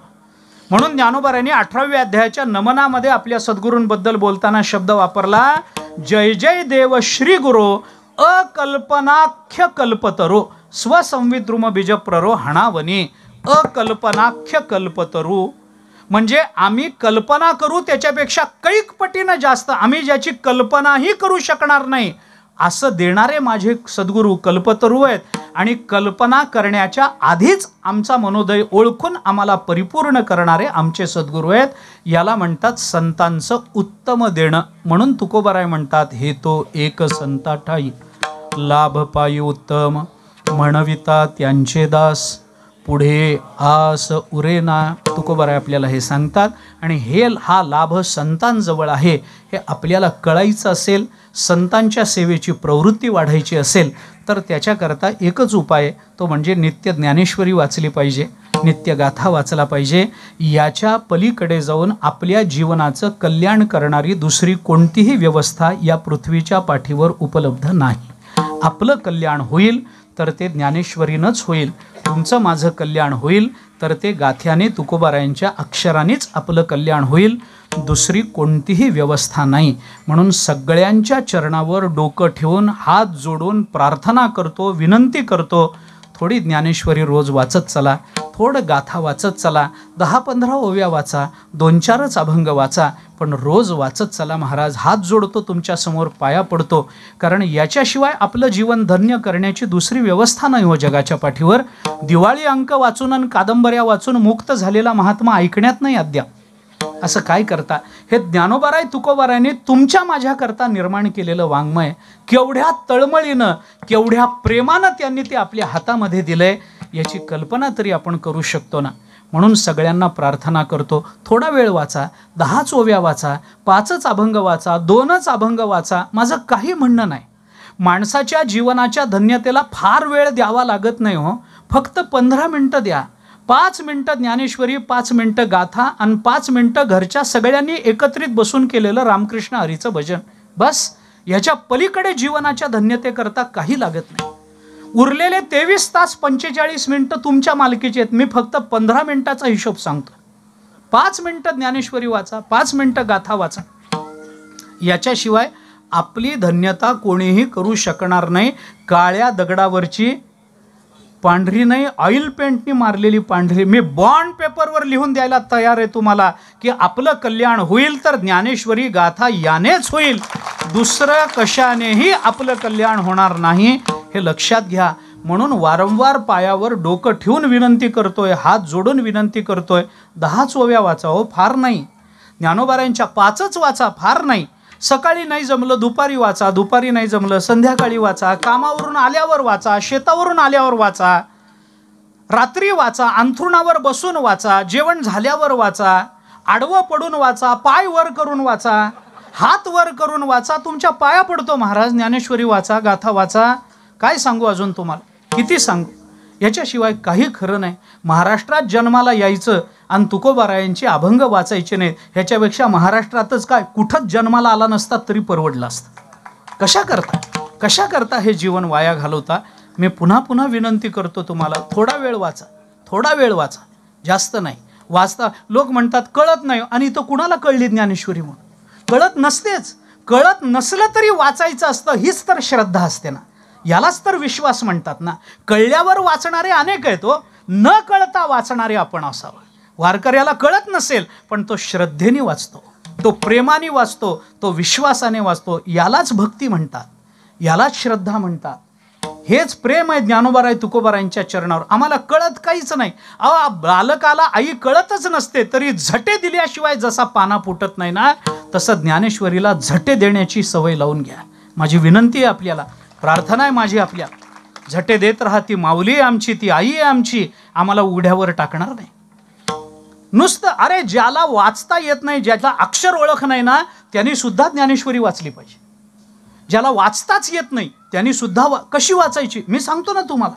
म्हणून ज्ञानोबारांनी 18व्या अध्यायाच्या नमनामध्ये आपल्या सद्गुरूंबद्दल बोलताना शब्द वापरला, जय जय देव श्री गुरो, अकल्पनाख्य कल्पतरो, स्वसंविद्रुम बीजप्ररो हणावनी. अकल्पनाख्य कल्पतरू म्हणजे आम्ही कल्पना करू त्याच्यापेक्षा कैक पटीनं जास्त, आम्ही ज्याची कल्पनाही करू शकणार नाही असं देणारे माझे सद्गुरू कल्पतरू आहेत. आणि कल्पना करण्याच्या आधीच आमचा मनोदय ओळखून आम्हाला परिपूर्ण करणारे आमचे सद्गुरू आहेत. याला म्हणतात संतांचं उत्तम देणं. म्हणून तुकोबाराय म्हणतात, हे तो एक संता ठाई, लाभ पायी उत्तम, म्हणविता त्यांचे दास, पुढे आस उरेना. तुकोबाराय आपल्याला हे सांगतात. आणि हा लाभ संतांजवळ आहे हे आपल्याला कळायचं असेल, संतांच्या सेवेची प्रवृत्ती वाढायची असेल तर त्याच्याकरता एकच उपाय, तो म्हणजे नित्य ज्ञानेश्वरी वाचली पाहिजे, नित्य गाथा वाचला पाहिजे. याच्या पलीकडे जाऊन आपल्या जीवनाचं कल्याण करणारी दुसरी कोणतीही व्यवस्था या पृथ्वीच्या पाठीवर उपलब्ध नाही. आपलं कल्याण होईल तर ते ज्ञानेश्वरीनंच होईल, तुमचं माझं कल्याण होईल तर ते गाथ्याने तुकोबारायांच्या अक्षरानेच आपलं कल्याण होईल, दुसरी कोणतीही व्यवस्था नाही. म्हणून सगळ्यांच्या चरणावर डोकं ठेवून हात जोडून प्रार्थना करतो, विनंती करतो, थोडी ज्ञानेश्वरी रोज वाचत चला, थोडं गाथा वाचत चला, 10-15 ओव्या वाचा, 2-4च अभंग वाचा, पण रोज वाचत चला. महाराज हात जोडतो, तुमच्यासमोर पाया पडतो, कारण याच्याशिवाय आपलं जीवन धन्य करण्याची दुसरी व्यवस्था नाही हो जगाच्या पाठीवर. दिवाळी अंक वाचून आणि कादंबऱ्या वाचून मुक्त झालेला महात्मा ऐकण्यात नाही अद्याप. असं काय करता? हे ज्ञानोबाराय तुकोबारायने तुमच्या माझ्याकरता निर्माण केलेलं वाङ्मय केवढ्या तळमळीनं, केवढ्या प्रेमानं त्यांनी ते आपल्या हातामध्ये दिलंय याची कल्पना तरी आपण करू शकतो ना. म्हणून सगळ्यांना प्रार्थना करतो, थोडा वेळ वाचा, 10च ओव्या वाचा, 5च अभंग वाचा, 2च अभंग वाचा. माझं काही म्हणणं नाही, माणसाच्या जीवनाच्या धन्यतेला फार वेळ द्यावा लागत नाही हो, फक्त 15 मिनटं द्या. 5 मिनटं ज्ञानेश्वरी, 5 मिनटं गाथा आणि 5 मिनटं घरच्या सगळ्यांनी एकत्रित बसून केलेलं रामकृष्ण हरीचं भजन, बस. याच्या पलीकडे जीवनाच्या धन्यतेकरता काही लागत नाही. उरलेले 23 तास 45 मिनटं तुमच्या मालकीचे आहेत. मी फक्त 15 मिनटाचा हिशोब सांगतो. 5 मिनटं ज्ञानेश्वरी वाचा, 5 मिनटं गाथा वाचा. याच्याशिवाय आपली धन्यता कोणीही करू शकणार नाही. काळ्या दगडावरची पांढरी नाही, ऑइल पेंटनी मारलेली पांढरी. मी बॉन्ड पेपरवर लिहून द्यायला तयार आहे तुम्हाला की आपलं कल्याण होईल तर ज्ञानेश्वरी गाथा यानेच होईल, दुसरं कशानेही आपलं कल्याण होणार नाही, हे लक्षात घ्या. म्हणून वारंवार पायावर डोकं ठेवून विनंती करतोय, हात जोडून विनंती करतोय. 10च ओव्या वाचा हो, फार नाही. ज्ञानोबारायांच्या 5च वाचा, फार नाही. सकाळी नाही जमलं दुपारी वाचा, दुपारी नाही जमलं संध्याकाळी वाचा, कामावरून आल्यावर वाचा, शेतावरून आल्यावर वाचा, रात्री वाचा, अंथरुणावर बसून वाचा, जेवण झाल्यावर वाचा, आडवं पडून वाचा, पाय वर करून वाचा, हात वर करून वाचा. तुमच्या पाया पडतो महाराज, ज्ञानेश्वरी वाचा, गाथा वाचा. काय सांगू अजून तुम्हाला, किती सांगू, याच्याशिवाय काही खरं नाही. महाराष्ट्रात जन्माला यायचं आणि तुकोबारायांची अभंग वाचायचे नाहीत, ह्याच्यापेक्षा महाराष्ट्रातच काय कुठंच जन्माला आला नसता तरी परवडलं असतं. कशा करता हे जीवन वाया घालवता. मी पुन्हा पुन्हा विनंती करतो तुम्हाला, थोडा वेळ वाचा, जास्त नाही वाचता. लोक म्हणतात कळत नाही, आणि इथं कुणाला कळली ज्ञानेश्वरी म्हणून? कळत नसतेच, कळत नसलं तरी वाचायचं असतं, हीच तर श्रद्धा असते ना, यालाच तर विश्वास म्हणतात ना. कळल्यावर वाचणारे अनेक आहेत हो, न कळता वाचणारे आपण असावं. वारकऱ्याला कळत नसेल पण तो श्रद्धेने वाचतो, तो प्रेमाने वाचतो, तो विश्वासाने वाचतो. यालाच भक्ती म्हणतात, यालाच श्रद्धा म्हणतात. हेच प्रेम आहे ज्ञानोबाराय तुकोबारायांच्या चरणावर. आम्हाला कळत काहीच नाही. बालकाला आई कळतच नसते तरी झटे दिल्याशिवाय जसा पाना फुटत नाही ना, तसं ज्ञानेश्वरीला झटे देण्याची सवय लावून घ्या. माझी विनंती आहे आपल्याला, प्रार्थना आहे माझी आपल्याला. झटे देत राहा, ती माऊली आहे आमची, ती आई आहे आमची, आम्हाला उघड्यावर टाकणार नाही. नुसतं अरे ज्याला वाचता येत नाही, ज्याला अक्षर ओळख नाही ना, त्यांनी सुद्धा ज्ञानेश्वरी वाचली पाहिजे. ज्याला वाचताच येत नाही त्यांनी सुद्धा कशी वाचायची मी सांगतो ना तुम्हाला.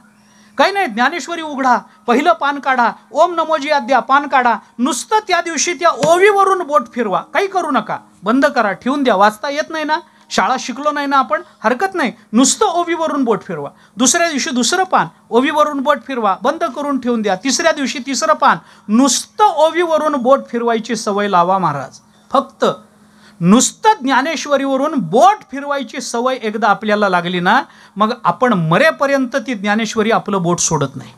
काही नाही, ज्ञानेश्वरी उघडा, पहिलं पान काढा, ओम नमोजी आद्या पान काढा, नुसतं त्या दिवशी त्या ओवीवरून बोट फिरवा, काही करू नका, बंद करा, ठेवून द्या. वाचता येत नाही ना, शाळा शिकलो नाही ना आपण, हरकत नाही, नुसतं ओवीवरून बोट फिरवा. दुसऱ्या दिवशी दुसरं पान, ओवीवरून बोट फिरवा, बंद करून ठेवून द्या. तिसऱ्या दिवशी तिसरं पान, नुसतं ओवीवरून बोट फिरवायची सवय लावा महाराज. फक्त नुसतं ज्ञानेश्वरीवरून बोट फिरवायची सवय एकदा आपल्याला लागली ना, मग आपण मरेपर्यंत ती ज्ञानेश्वरी आपलं बोट सोडत नाही.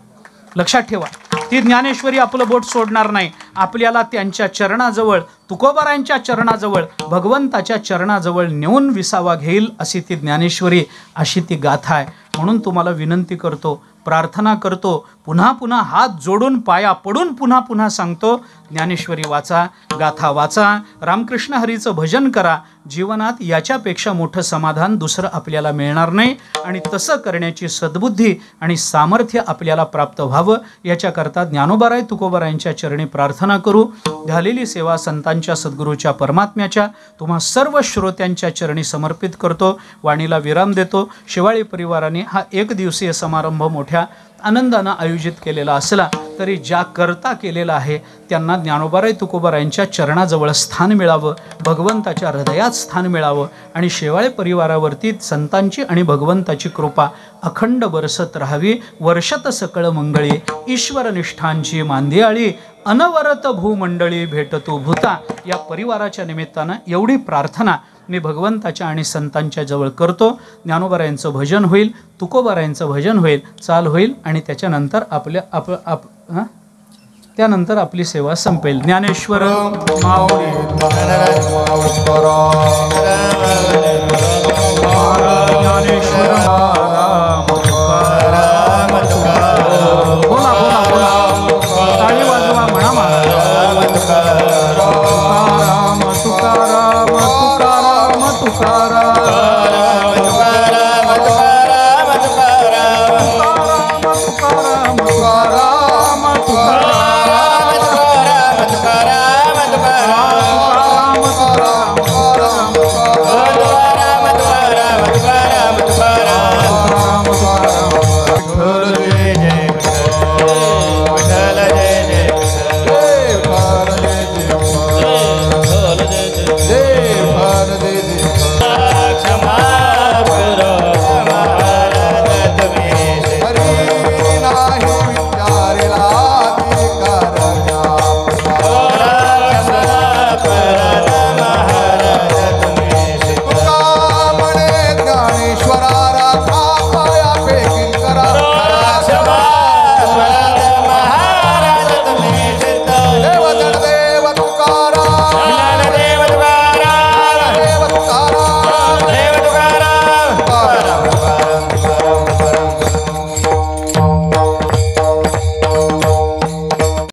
लक्षात ठेवा, ती ज्ञानेश्वरी आपलं बोट सोडणार नाही. आपल्याला त्यांच्या चरणाजवळ, तुकोबारायांच्या चरणाजवळ, भगवंताच्या चरणाजवळ नेऊन विसावा घेईल अशी ती ज्ञानेश्वरी, अशी ती गाथा आहे. म्हणून तुम्हाला विनंती करतो, प्रार्थना करतो, पुन्हा पुन्हा हात जोडून पाया पडून पुन्हा पुन्हा सांगतो, ज्ञानेश्वरी वाचा, गाथा वाचा, रामकृष्ण हरीचं भजन करा. जीवनात याच्यापेक्षा मोठं समाधान दुसरं आपल्याला मिळणार नाही. आणि तसं करण्याची सद्बुद्धी आणि सामर्थ्य आपल्याला प्राप्त व्हावं, याच्याकरता ज्ञानोबाराय तुकोबारायांच्या चरणी प्रार्थना करू. झालेली सेवा संतांच्या, सद्गुरूच्या, परमात्म्याच्या, तुम्हा सर्व श्रोत्यांच्या चरणी समर्पित करतो. वाणीला विराम देतो. शेवाळी परिवाराने हा एक दिवसीय समारंभ मोठ्या आनंदानं आयोजित केलेला असला तरी ज्या करता केलेला आहे त्यांना ज्ञानोबाराय तुकोबारायांच्या चरणाजवळ स्थान मिळावं, भगवंताच्या हृदयात स्थान मिळावं, आणि शेवाळे परिवारावरती संतांची आणि भगवंताची कृपा अखंड बरसत राहावी. वर्षत सकळ मंगळी ईश्वर निष्ठांची मांदियाळी, अनवरत भूमंडळी भेटतो भूता. या परिवाराच्या निमित्तानं एवढी प्रार्थना मी भगवंताच्या आणि संतांच्या जवळ करतो. ज्ञानोबारायांचं भजन होईल, तुकोबारायांचं भजन होईल, चाल होईल, आणि त्याच्यानंतर त्यानंतर आपली सेवा संपेल. ज्ञानेश्वर माऊली ज्ञानेश्वर